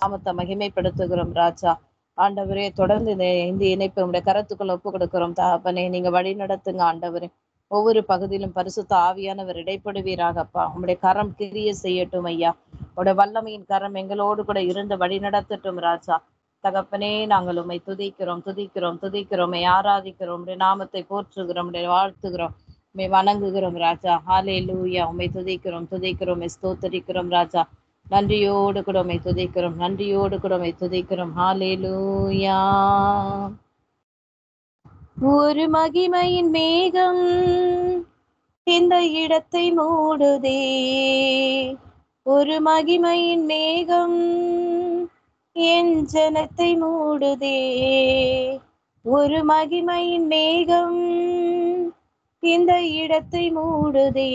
நாமத்தை மகிமைப்படுத்துகிறோம் ராஜா. ஆண்டவரே, தொடர்ந்து இந்த இணைப்பை உங்களுடைய கரத்துக்குள்ள ஒப்பு கொடுக்கிறோம் தகப்பனே. நீங்க வழி நடத்துங்க ஆண்டவரே. ஒவ்வொரு பகுதியிலும் பரிசுத்த ஆவியானவர் இடைப்படுவீராகப்பா. உங்களுடைய கரம் கிரிய செய்யட்டும் ஐயா. உங்களுடைய வல்லமையின் கரம் எங்களோடு கூட இருந்து வழி நடத்தட்டும் ராஜா. தகப்பனே, நாங்கள் உம்மை துதிக்கிறோம் துதிக்கிறோம் துதிக்கிறோம், ஆராதிக்கிறோம், உடைய நாமத்தை போற்றுகிறோம், உடைய வாழ்த்துகிறோம், உம்மை வணங்குகிறோம் ராஜா. ஹல்லேலூயா. உம்மை துதிக்கிறோம் துதிக்கிறோம், ஸ்தோத்தரிக்கிறோம் ராஜா. நன்றியோடு கூட உம்மை துதிக்கிறோம், நன்றியோடு கூட உம்மை துதிக்கிறோம். ஹல்லேலூயா. ஒரு மகிமையின் மேகம் இந்த இடத்தை மூடுதே, ஒரு மகிமையின் மேகம் என் ஜனத்தை மூடுதே, ஒரு மகிமையின் மேகம் இந்த இடத்தை மூடுதே,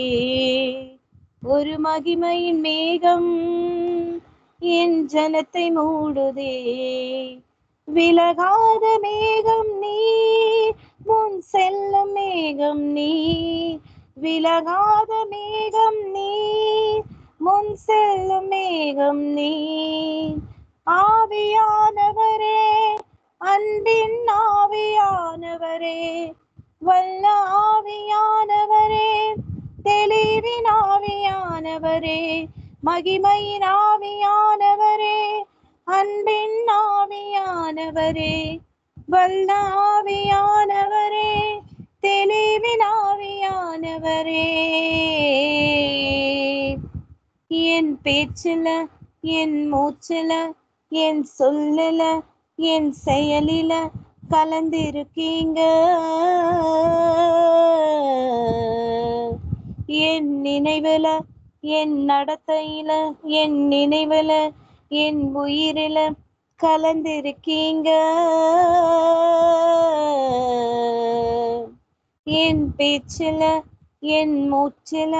ஒரு மகிமையின் மேகம் என் ஜனத்தை மூடுதே. விலகாத மேகம் நீர், முன் செல்லும் மேகம் நீர், விலகாத மேகம் நீர், முன் செல்லும் மேகம் நீர். ஆவியானவரே, அன்பின் ஆவியானவரே, வல்ல ஆவியானவரே, தெளிவின் ஆவியானவரே, மகிமையின் ஆவியானவரே, அன்பின் ஆவியானவரே, வல்ல ஆவியானவரே, தெளிவின் ஆவியானவரே. என் பேச்சில, என் மூச்சில, என் சொல்லில, என் செயலில கலந்திருக்கீங்க. என் நினைவுல, என் நடத்தையில, என் நினைவுல, என் உயிரில கலந்திருக்கீங்க. என் பேச்சில, என் மூச்சில,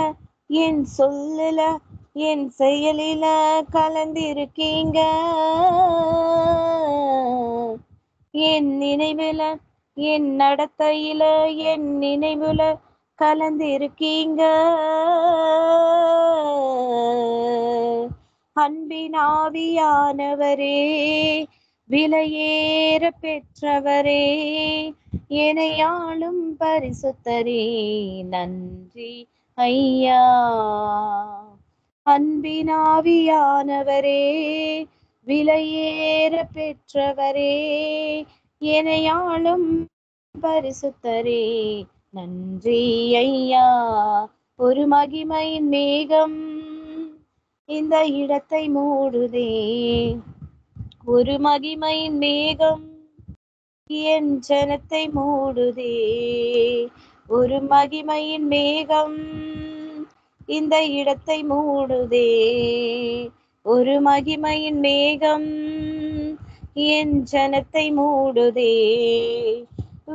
என் சொல்லில, என் செயலில கலந்திருக்கீங்க. என் நினைவுல, என் நடத்தையில, என் நினைவுல கலந்திருக்கீங்க. அன்பின் ஆவியானவரே, விலையேற பெற்றவரே, எனையாளும் பரிசுத்தரே, நன்றி ஐயா. அன்பின் ஆவியானவரே, விலையேற பெற்றவரே, எனையாளும் பரிசுத்தரே, நன்றி ஐயா. ஒரு மகிமையின் மேகம் இந்த இடத்தை மூடுதே, ஒரு மகிமையின் மேகம் என் ஜனத்தை மூடுதே, ஒரு மகிமையின் மேகம் இந்த இடத்தை மூடுதே, ஒரு மகிமையின் மேகம் என் ஜனத்தை மூடுதே.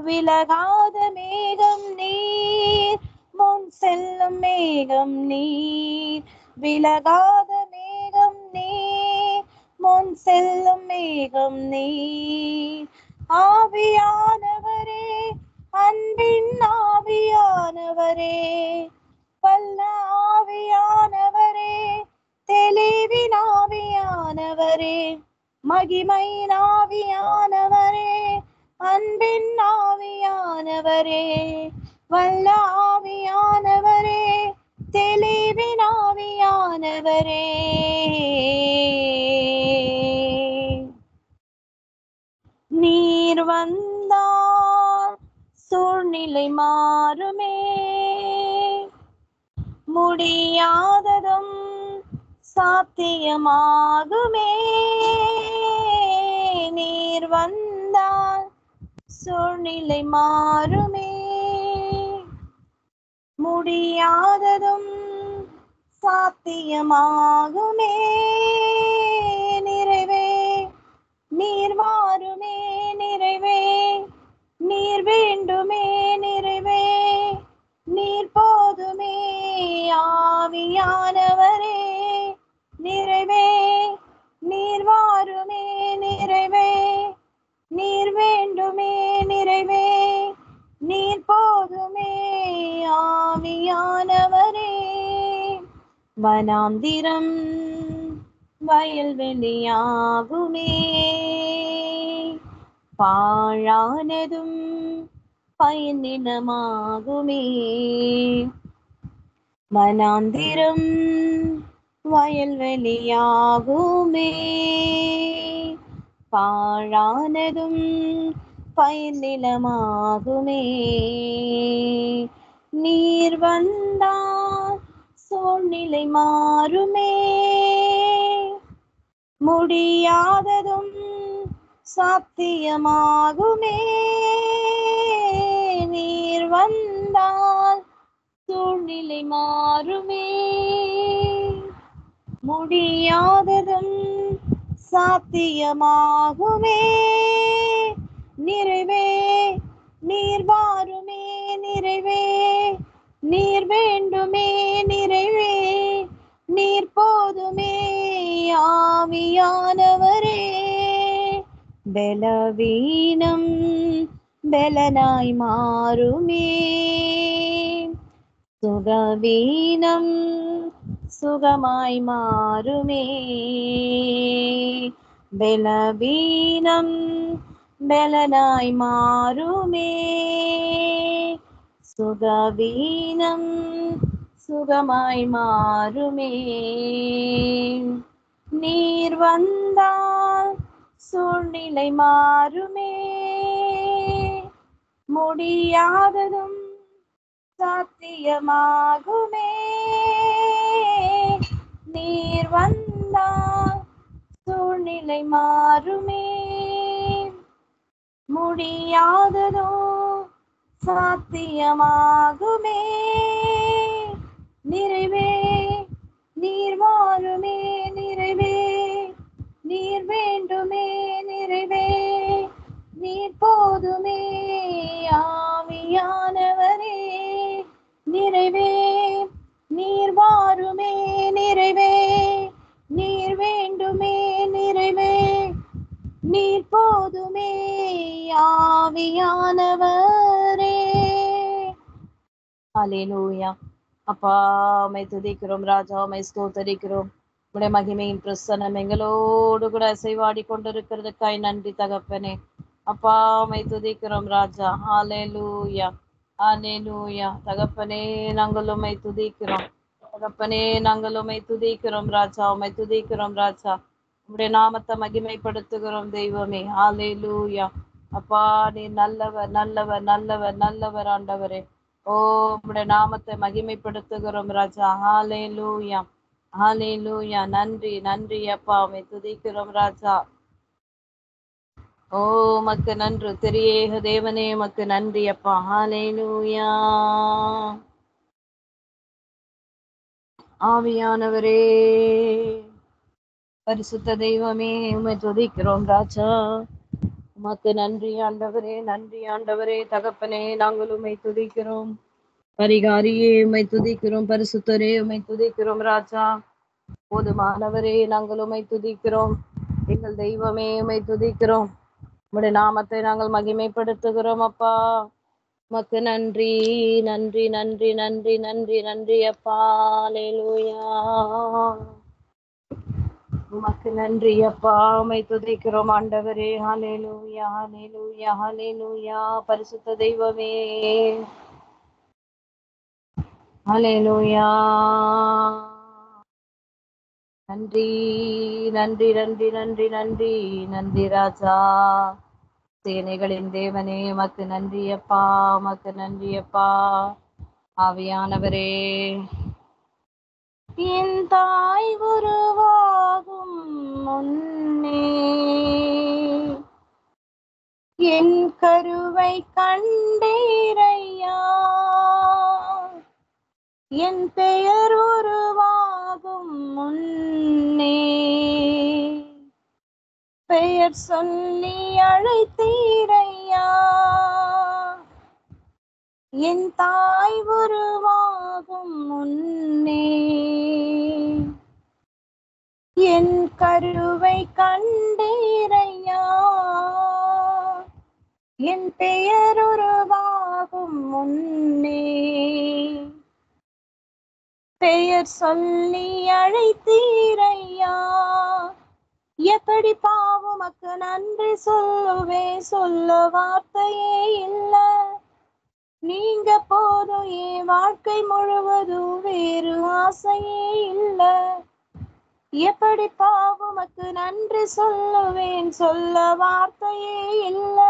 விலகாத மேகம் நீர், முன் செல்லும் மேகம் நீர், விலகாத மேகம் நீர், முன் செல்லும் மேகம் நீர். ஆவியானவரே, அன்பின் ஆவியானவரே, வல்ல ஆவியானவரே, தெளிவின் ஆவியானவரே, மகிமையின் ஆவியானவரே, அன்பின் ஆவியானவரே, வல்ல ஆவியானவரே, தெளிவின் ஆவியானவரே. நீர் வந்தால் சூழ்நிலை மாறுமே, முடியாததும் சாத்தியமாகுமே. நீர் வந்தால் சூழ்நிலை மாறுமே, முடியாததும் சாத்தியமாகுமே. நிறைவே நீர் மாறுமே, நிறைவே நீர் வேண்டுமே, நிறைவே நீர் போதுமே. ஆவியானவரே, நிறைவே நீர் மாறுமே, நிறைவே நீர் வேண்டுமே, நிறைவே நீர் போதுமே. ஆவியானவரே, வனாந்திரம் வயல்வெளியாகுமே. பாழானதும் பயனினமாகுமே. மனாந்திரம் வயல்வெளியாகுமே. பாழானதும் பயனிலமாகுமே. நீர் வந்தால் சூழ்நிலை மாறுமே. முடியாததும் சாத்தியமாகுமே. நீர் வந்தால் சூழ்நிலை மாறுமே. முடியாததும் சாத்தியமாகுமே. நிறைவே நீர் வாருமே. நிறைவே நீர் வேண்டுமே. நிறைவே நீர் போதுமே. ஆவியானவரே பலவீனம் பலனாய் மாறுமே. சுகவீனம் சுகமாய் மாறுமே. பலவீனம் பலனாய் மாறுமே. சுகவீனம் சுகமாய் மாறுமே. நீர் வந்தால் சூழ்நிலை மாறுமே. முடியாததும் சாத்தியமாகுமே. நீர் வந்தால் சூழ்நிலை மாறுமே. முடியாததோ சாத்தியமாகுமே. நிறைவே நீர் வாருமே. நிறைவே நீர் வேண்டுமே. நிறைவே நீர் போதுமே. ஆவியானவரே நிறைவே நீர் வாருமே. நிறைவே நீர் வேண்டுமே. நிறைவே நீர் போதுமே. ஆவியானவரே. அல்லேலூயா. அப்பா உம்மை துதிக்கிறோம் ராஜா, உம்மை ஸ்தோத்தரிக்கிறோம். உடைய மகிமையின் பிரசன்னம் எங்களோடு கூட அசைவாடி கொண்டிருக்கிறதுக்காய் நன்றி தகப்பனே. அப்பா உம்மை துதிக்கிறோம் ராஜா. அல்லேலூயா அல்லேலூயா. தகப்பனே நாங்கள் உம்மை துதிக்கிறோம். தகப்பனே நாங்கள் உம்மை துதிக்கிறோம் ராஜா. உம்மை துதிக்கிறோம் ராஜா. உம்முடைய நாமத்தை மகிமைப்படுத்துகிறோம் தெய்வமே. அல்லேலூயா. அப்பா நீ நல்லவர் நல்லவர் நல்லவர் நல்லவர் ஆண்டவரே. ஓ உம்முடைய நாமத்தை மகிமைப்படுத்துகிறோம் ராஜா. ஹalleluya ஹalleluya. நன்றி நன்றி அப்பா, உம்மை துதிக்கிறோம் ராஜா. ஓ உமக்கு நன்றி திரியேக தேவனே, உமக்கு நன்றி அப்பா. ஹalleluya. ஆவியானவரே பரிசுத்த தெய்வமே உம்மை துதிக்கிறோம் ராஜா. உமக்கு நன்றி ஆண்டவரே, நன்றி ஆண்டவரே. தகப்பனே நாங்கள் உம்மை துதிக்கிறோம். பரிகாரியே உம்மை துதிக்கிறோம். பரிசுத்தரே உம்மை துதிக்கிறோம் ராஜா. போதுமானவரே நாங்கள் உம்மை துதிக்கிறோம். எங்கள் தெய்வமே உம்மை துதிக்கிறோம். உம்முடைய நாமத்தை நாங்கள் மகிமைப்படுத்துகிறோம் அப்பா. உமக்கு நன்றி நன்றி நன்றி நன்றி நன்றி நன்றி அப்பா. அல்லேலூயா. உமக்கு நன்றி அப்பா, உம்மை துதிக்கிறோம் ஆண்டவரே. ஹalleluya ஹalleluya ஹalleluya. பரிசுத்த தெய்வமே ஹalleluya. நன்றி நன்றி நன்றி நன்றி நன்றி நன்றி ராஜா. சேனைகளின் தேவனே உமக்கு நன்றி அப்பா, உமக்கு நன்றி அப்பா. ஆவியானவரே என் தாய் உருவாகும் முன்னே என் கருவை கண்டீரையா. என் பெயர் உருவாகும் முன்னே பெயர் சொல்லி அழைத்தீரையா. என் தாய் உருவாகும் முன்னே என் கருவை கண்டீரையா. என் பெயர் உருவாகும் முன்னே பெயர் சொல்லி அழைத்தீரையா. எப்படி பாவமக்கு நன்றி சொல்லுவேன், சொல்ல வார்த்தையே இல்ல. நீங்க போதும் என் வாழ்க்கை முழுவதும், வேறு ஆசையே இல்ல. எப்படி பாவமக்கு நன்றி சொல்லுவேன், சொல்ல வார்த்தையே இல்ல.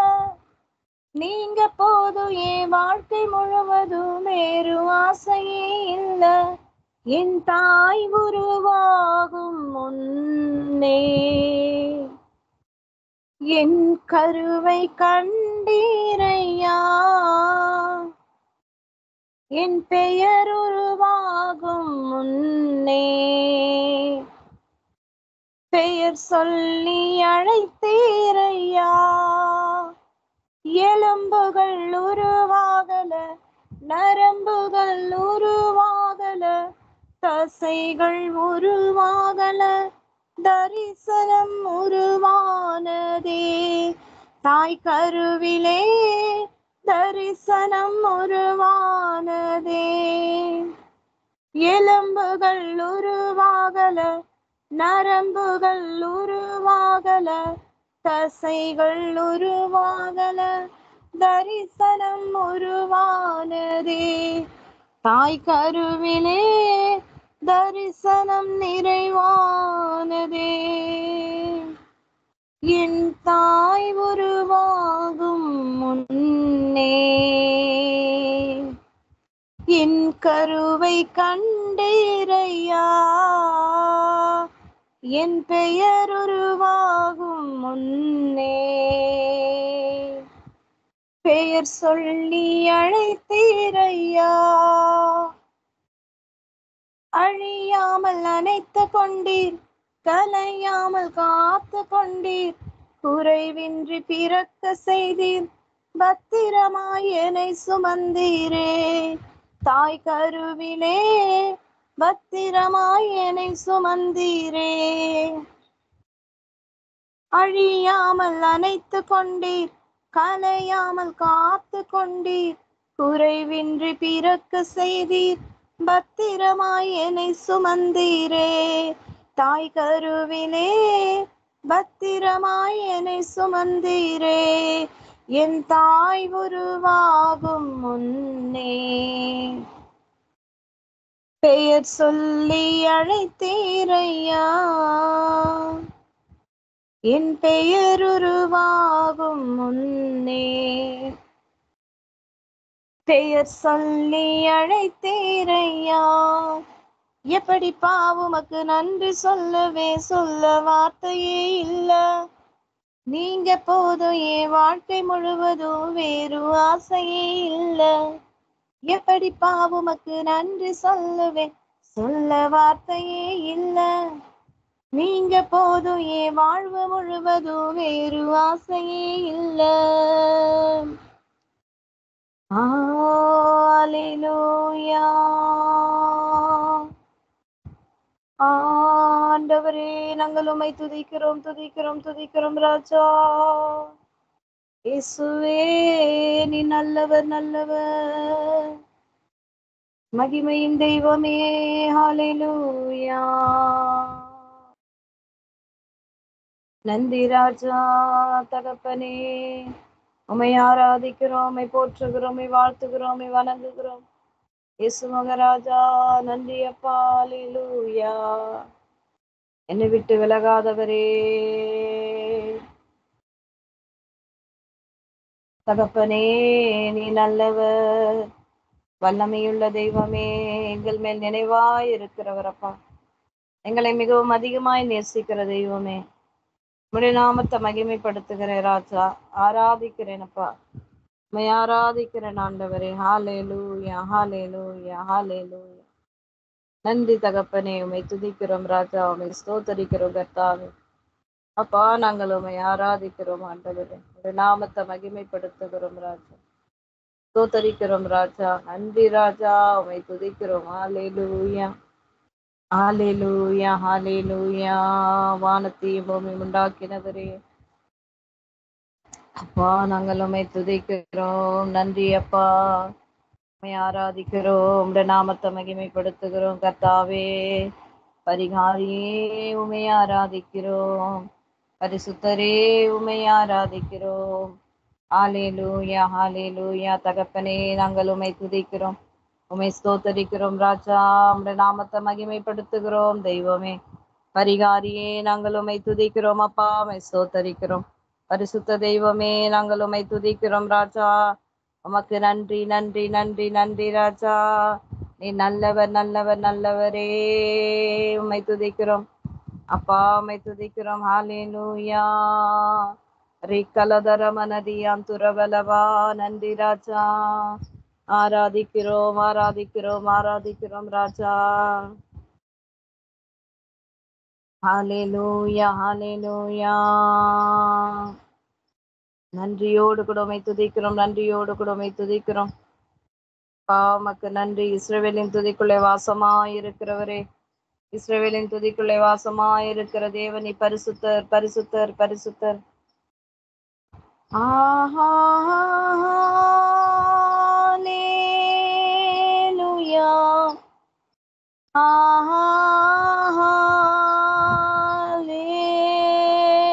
நீங்க போதும் என் வாழ்க்கை முழுவதும், வேறு ஆசையே இல்ல. என் தாய் உருவாகும் முன்னே என் கருவை கண்டீரையா, என் பெயர் உருவாகும் முன்னே பெயர் சொல்லி அழைத்தீரையா. எலும்புகள் உருவாகல, நரம்புகள் உருவாகல, தசைகள் உருவாகல, தரிசனம் உருவானதே. தாய் கருவிலே தரிசனம் உருவானதே. எலும்புகள் உருவாகல, நரம்புகள் உருவாகல, தசைகள் உருவாகல, தரிசனம் உருவானதே. தாய் கருவிலே தரிசனம் நிறைவானதே. என் தாய் உருவாகும் முன்னே என் கருவை கண்டீரையா. என் பெயர் உருவாகும் முன்னே பெயர் சொல்லி அழைத்தீரையா. அழியாமல் அணைத்து கொண்டீர், கலையாமல் காத்து கொண்டீர், குறைவின்றி பிறக்க செய்தீர், பத்திரமாய் என்னை சுமந்தீரே. தாய் கருவிலே பத்திரமாய் என்னை சுமந்தீரே. அழியாமல் அணைத்து கொண்டீர், கலையாமல் காத்து கொண்டீர், குறைவின்றி பிறக்க செய்தீர், பத்திரமாய் என்னை சுமந்தீரே. தாய் கருவிலே பத்திரமாய் என்னை சுமந்தீரே. என் தாய் உருவாகும் முன்னே பெயர் சொல்லி அழைத்தீரையா. என் பெயர் உருவாகும் முன்னே பெயர் சொல்லி அழைத்தீரையா. எப்படி பாவமக்கு நன்றி சொல்லவே, சொல்ல வார்த்தையே இல்ல. நீங்க போதும் என் வாழ்க்கை முழுவதும், வேறு ஆசையே இல்ல. எப்படி பாவமக்கு நன்றி சொல்லுவேன், சொல்ல வார்த்தையே இல்ல. நீங்க போதும் என் வாழ்வு முழுவதும், வேறு ஆசையே இல்ல. அல்லேலூயா. ஆண்டவரே, நாங்கள் உம்மை துதிக்கிறோம், துதிக்கிறோம், துதிக்கிறோம் ராஜா. இயேசுவே, நீ நல்லவர், நல்லவர், மகிமையின் தெய்வமே. ஹல்லேலூயா. நன்றி ராஜா. தகப்பனே, உம்மை ஆராதிக்கிறோம், உம்மை போற்றுகிறோம், உம்மை வாழ்த்துகிறோம், உம்மை வணங்குகிறோம். இயேசு மகராஜா, நன்றி அப்பா. அல்லேலூயா. என்னை விட்டு விலகாதவரே, தகப்பனே, நீ நல்லவர், வல்லமையுள்ள தெய்வமே, எங்கள் மேல் நினைவாய் இருக்கிறவர் அப்பா. எங்களை மிகவும் அதிகமாய் நேசிக்கிற தெய்வமே, உம்முடைய நாமத்தை மகிமைப்படுத்துகிற ராஜா. ஆராதிக்கிறேன் அப்பா, உம்மை ஆராதிக்கிறேன் ஆண்டவரே. ஹல்லேலூயா, ஹல்லேலூயா, ஹல்லேலூயா. நன்றி தகப்பனே, உம்மை துதிக்கிறோம் ராஜா, உம்மை ஸ்தோத்தரிக்கிறோம் கர்த்தாவே. அப்பா, நாங்கள் உம்மை ஆராதிக்கிறோம் ஆண்டவரே, உம்முடைய நாமத்தை மகிமைப்படுத்துகிறோம் ராஜா, ஸ்தோத்தரிக்கிறோம் ராஜா. நன்றி ராஜா, உம்மை துதிக்கிறோம். ஹல்லேலூயா, ஹல்லேலூயா, ஹல்லேலூயா. வானத்தையும் பூமி உண்டாக்கினவரே, அப்பா, நாங்கள் உம்மை துதிக்கிறோம். நன்றி அப்பா, உம்மை ஆராதிக்கிறோம், உம்முடைய நாமத்தை மகிமைப்படுத்துகிறோம் கர்த்தாவே. பரிகாரியே, உம்மை ஆராதிக்கிறோம். பரிசுத்தரே உம்மை ஆராதிக்கிறோம். ஹalleluya ஹalleluya. தகப்பனே நாங்கள் உம்மை துதிக்கிறோம், உம்மை ஸ்தோத்தரிக்கிறோம் ராஜா. உம்முடைய நாமத்தை மகிமைப்படுத்துகிறோம் தெய்வமே. பரிகாரியே நாங்கள் உம்மை துதிக்கிறோம் அப்பா, உம்மை ஸ்தோத்தரிக்கிறோம். பரிசுத்த தெய்வமே நாங்கள் உம்மை துதிக்கிறோம் ராஜா. உமக்கு நன்றி நன்றி நன்றி நன்றி ராஜா. நீ நல்லவர் நல்லவர் நல்லவரே. உம்மை துதிக்கிறோம் அப்பா, உம்மை துதிக்கிறோம். ஹalleluya. ரிக்கலதர மனதியாம் துறவலவா. நன்றி ராஜா. ஆராதிக்கிறோம் ஆராதிக்கிறோம் ஆராதிக்கிறோம் ராஜா. ஹalleluya ஹalleluya. நன்றியோடு கூட உம்மை துதிக்கிறோம், நன்றியோடு கூட உம்மை துதிக்கிறோம். உமக்கு நன்றி. இஸ்ரவேலின் துதிக்குள்ளே வாசமாய் இருக்கிறவரே, இஸ்ரவேலின் துதிக்குள்ளே வாசமாய் இருக்கிற தேவனி பரிசுத்தர் பரிசுத்தர் பரிசுத்தர். ஹalleluya ஹalleluya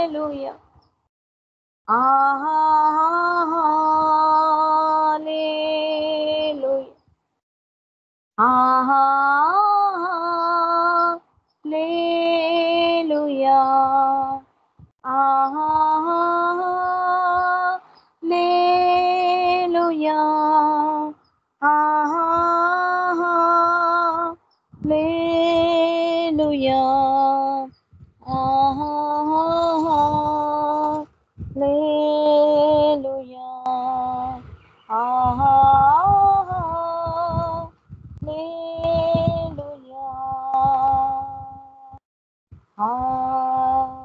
ஹalleluya ஹalleluya ஹalleluya ஹalleluya ஹalleluya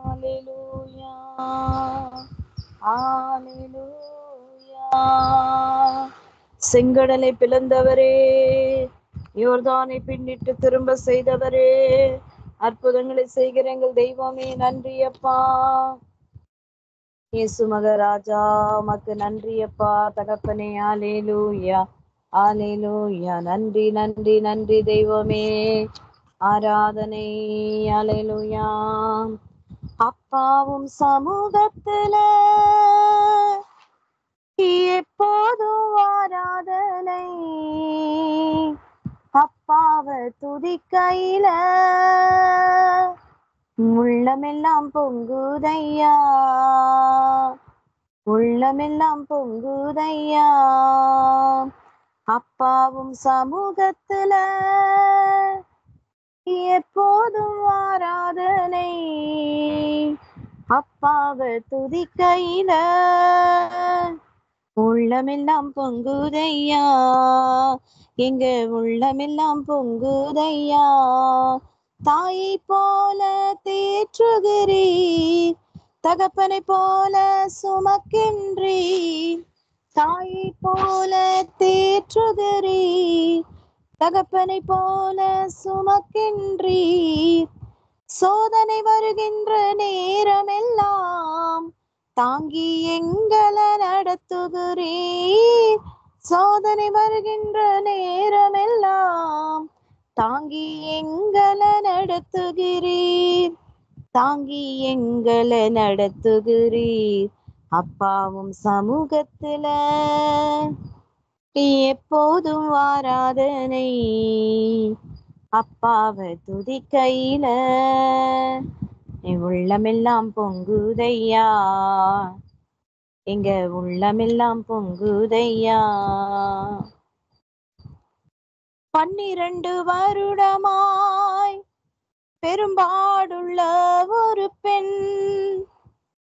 ஹalleluya ஹalleluya. செங்கடலை பிளந்தவரே, யோர்தானை பின்னிட்டு திரும்ப செய்தவரே, அற்புதங்களை செய்கிற எங்கள் தெய்வமே நன்றி அப்பா. இயேசு மகராஜா உமக்கு நன்றி அப்பா தகப்பனே. ஹalleluya ஹalleluya. நன்றி நன்றி நன்றி தெய்வமே. ஆராதனை. ஹalleluya. அப்பாவும் சமூகத்துல எப்போதும் ஆராதனை, அப்பாவை துதிக்கையில உள்ளமெல்லாம் பொங்குதையா, உள்ளமெல்லாம் பொங்குதையா. அப்பாவும் சமூகத்துல எப்போதும் ஆராதனை, அப்பாவை துதிக்கையில உள்ளமெல்லாம் பொங்குதையா, எங்க உள்ளமெல்லாம் பொங்குதையா. தாயை போல தேற்றுகிறீர், தகப்பனை போல சுமக்கின்றீர். தாயை போல தேற்றுகிறீர், தகப்பனை போல சுமக்கின்றீர். சோதனை வருகின்ற நேரமெல்லாம் தாங்கி எங்களை நடத்துகிறீர். சோதனை வருகின்ற நேரமெல்லாம் தாங்கி எங்களை நடத்துகிறீர், தாங்கி எங்களை நடத்துகிறீர். அப்பாவும் சமூகத்துல எப்போதும் ஆராதனை, அப்பாவை துதிக்கையில உள்ளமெல்லாம் பொங்குதையா, எங்க உள்ளமெல்லாம் பொங்குதையா. 12 வருடமாய் பெரும்பாடுள்ள ஒரு பெண்,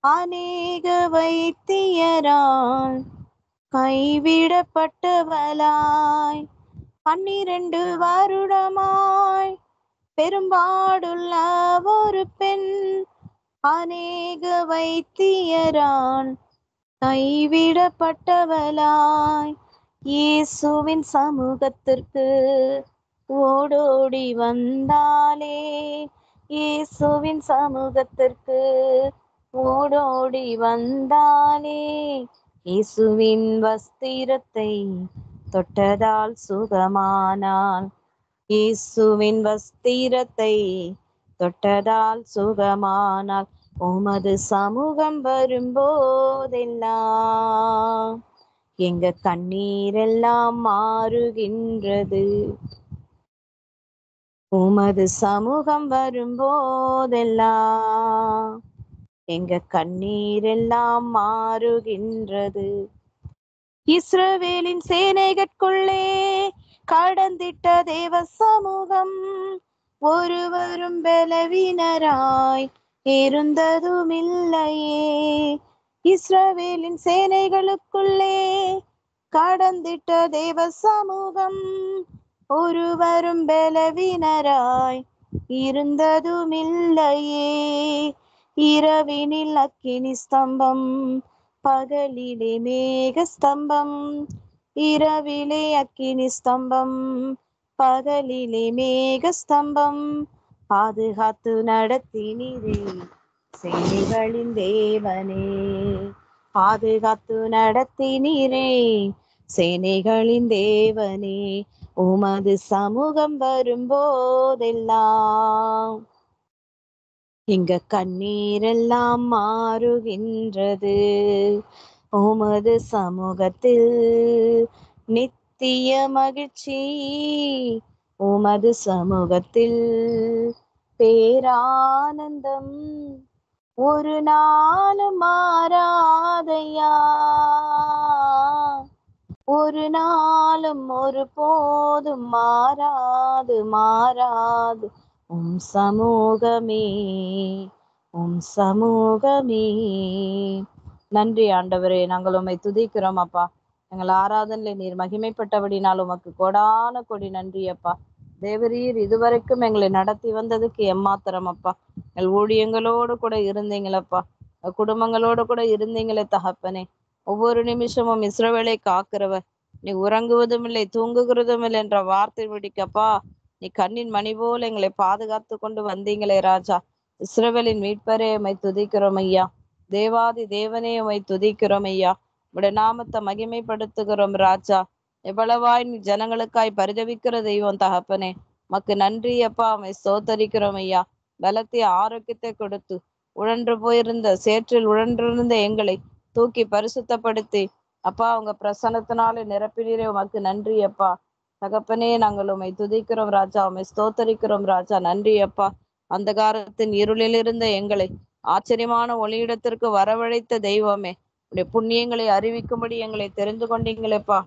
அநேக வைத்தியரால் கைவிடப்பட்டவளாய். 12 வருடமாய் பெரும்பாடுள்ள ஒரு பெண், அநேக வைத்தியரால் கைவிடப்பட்டவளாய். இயேசுவின் சமூகத்திற்கு ஓடோடி வந்தாலே, இயேசுவின் சமூகத்திற்கு ஓடோடி வந்தாலே. இயேசுவின் வஸ்திரத்தை தொட்டதால் சுகமானாள், இயேசுவின் வஸ்திரத்தை தொட்டதால் சுகமானாள். உமது சமூகம் வரும்போதெல்லாம் எங்க கண்ணீரெல்லாம் மாறுகின்றது. உமது சமூகம் வரும்போதெல்லாம் எங்க கண்ணீரெல்லாம் மாறுகின்றது. இஸ்ரவேலின் சேனைகளுக்குள்ளே கடந்திட்ட தேவ சமூகம் ஒருவரும் பலவீனராய் இருந்ததுமில்லையே. இஸ்ரவேலின் சேனைகளுக்குள்ளே கடந்திட்ட தேவ சமூகம் ஒருவரும் பலவீனராய் இருந்ததுமில்லையே. இரவினில் அக்கினி ஸ்தம்பம், பகலிலே மேக ஸ்தம்பம். இரவிலே அக்கினி ஸ்தம்பம், பகலிலே மேக ஸ்தம்பம். பாதுகாத்து நடத்தினீரே சேனைகளின் தேவனே. பாதுகாத்து நடத்தினீரே சேனைகளின் தேவனே. உமது சமூகம் வரும்போதெல்லாம் எங்க கண்ணீரெல்லாம் மாறுகின்றது. உமது சமூகத்தில் நித்திய மகிழ்ச்சி, உமது சமூகத்தில் பேரானந்தம் ஒரு நாளும் மாறாதையா. ஒரு நாளும் ஒரு போதும் மாறாது மாறாது உம் சமூகமே, உம் சமூகமே. நன்றி ஆண்டவரே, நாங்கள் உம்மை துதிக்கிறோம் அப்பா. எங்கள் ஆராதனையில நீர் மகிமைப்பட்டபடினால் உமக்கு கொடான கொடி நன்றி அப்பா. தேவரீர் இதுவரைக்கும் எங்களை நடத்தி வந்ததுக்கு எம்மாத்திரம் அப்பா. எங்கள் ஊழியங்களோடு கூட இருந்தீங்களப்பா, குடும்பங்களோடு கூட இருந்தீங்களே தகப்பனே. ஒவ்வொரு நிமிஷமும் இஸ்ரவேலை காக்கிறவர், நீ உறங்குவதும் இல்லை தூங்குகிறதும் இல்லை என்ற வார்த்தை பிடிக்கப்பா. நீ கண்ணின் மணி போல எங்களை பாதுகாத்து கொண்டு வந்தீங்களே ராஜா. இஸ்ரவேலின் மீட்பரே உம்மை துதிக்கிறோம் ஐயா. தேவாதி தேவனே உம்மை துதிக்கிறோம் ஐயா. உடைய நாமத்தை மகிமைப்படுத்துகிறோம் ராஜா. எவ்வளவாய் நீ ஜனங்களுக்காய் பரிதவிக்கிற தெய்வம் தகப்பனே. மக்கு நன்றி அப்பா. உம்மை ஸ்தோத்தரிக்கிறோம் ஐயா. பலத்தை ஆரோக்கியத்தை கொடுத்து உழன்று போயிருந்த சேற்றில் உழன்றிருந்த எங்களை தூக்கி பரிசுத்தப்படுத்தி அப்பா உங்க பிரசன்னத்தினாலே நிரப்பினீரே உமக்கு நன்றி அப்பா. தகப்பனே நாங்கள் உம்மை துதிக்கிறோம் ராஜா. உம்மை ஸ்தோத்தரிக்கிறோம் ராஜா. நன்றி அப்பா. அந்தகாரத்தின் இருளில் இருந்த எங்களை ஆச்சரியமான ஒளியிடத்திற்கு வரவழைத்த தெய்வமே, உடைய புண்ணியங்களை அறிவிக்கும்படி எங்களை தெரிந்து கொண்டீங்களேப்பா.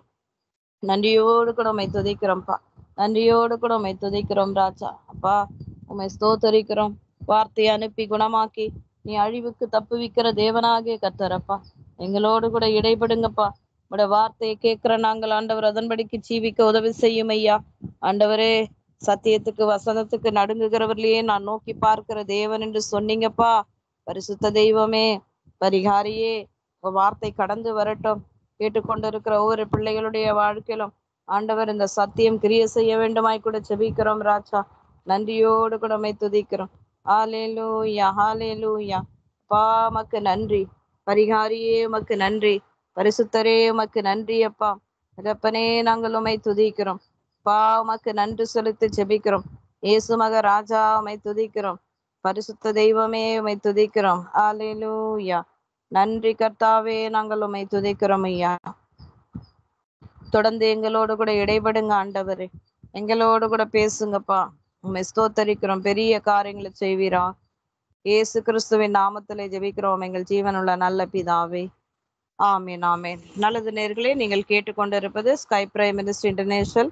நன்றியோடு கூட உம்மை துதிக்கிறோம்ப்பா. நன்றியோடு கூட உம்மை துதிக்கிறோம் ராஜா. அப்பா உம்மை ஸ்தோத்தரிக்கிறோம். வார்த்தையை அனுப்பி குணமாக்கி நீ அழிவுக்கு தப்புவிக்கிற தேவனாகிய கர்த்தரப்பா. எங்களோடு கூட இடைபடுங்கப்பா. உடைய வார்த்தையை கேட்கிற நாங்கள் ஆண்டவர் அதன்படிக்கு ஜீவிக்க உதவி செய்யும் ஐயா. ஆண்டவரே, சத்தியத்துக்கு வசனத்துக்கு நடுங்குகிறவர்களையே நான் நோக்கி பார்க்கிற தேவன் என்று சொன்னீங்கப்பா. பரிசுத்த தெய்வமே, பரிகாரியே, வார்த்தை கடந்து வரட்டும். கேட்டுக்கொண்டிருக்கிற ஒவ்வொரு பிள்ளைகளுடைய வாழ்க்கையிலும் ஆண்டவர் இந்த சத்தியம் கிரிய செய்ய வேண்டுமாய் கூட செபிக்கிறோம் ராஜா. நன்றியோடு கூட உம்மை துதிக்கிறோம். ஹல்லேலூயா, ஹல்லேலூயா. அப்பா உமக்கு நன்றி. பரிகாரியே உமக்கு நன்றி. பரிசுத்தரே உமக்கு நன்றி அப்பா. தகப்பனே நாங்கள் உம்மை துதிக்கிறோம். அப்பா உமக்கு நன்றி செலுத்தி ஜெபிக்கிறோம். இயேசு மக ராஜா உம்மை துதிக்கிறோம். பரிசுத்த தெய்வமே உம்மை துதிக்கிறோம். ஹல்லேலூயா. நன்றி கர்த்தாவே, நாங்கள் உம்மை துதிக்கிறோம் ஐயா. தொடர்ந்து எங்களோடு கூட இடைபடுங்க ஆண்டவரே. எங்களோடு கூட பேசுங்கப்பா. உம்மை ஸ்தோத்தரிக்கிறோம். பெரிய காரியங்களை செய்வீரா. இயேசு கிறிஸ்துவின் நாமத்திலே ஜெபிக்கிறோம் எங்கள் ஜீவனுள்ள நல்ல பிதாவே. ஆமீன், ஆமீன். நல்லது நேர்களே, நீங்கள் கேட்டுக்கொண்டிருப்பது sky prime ministry international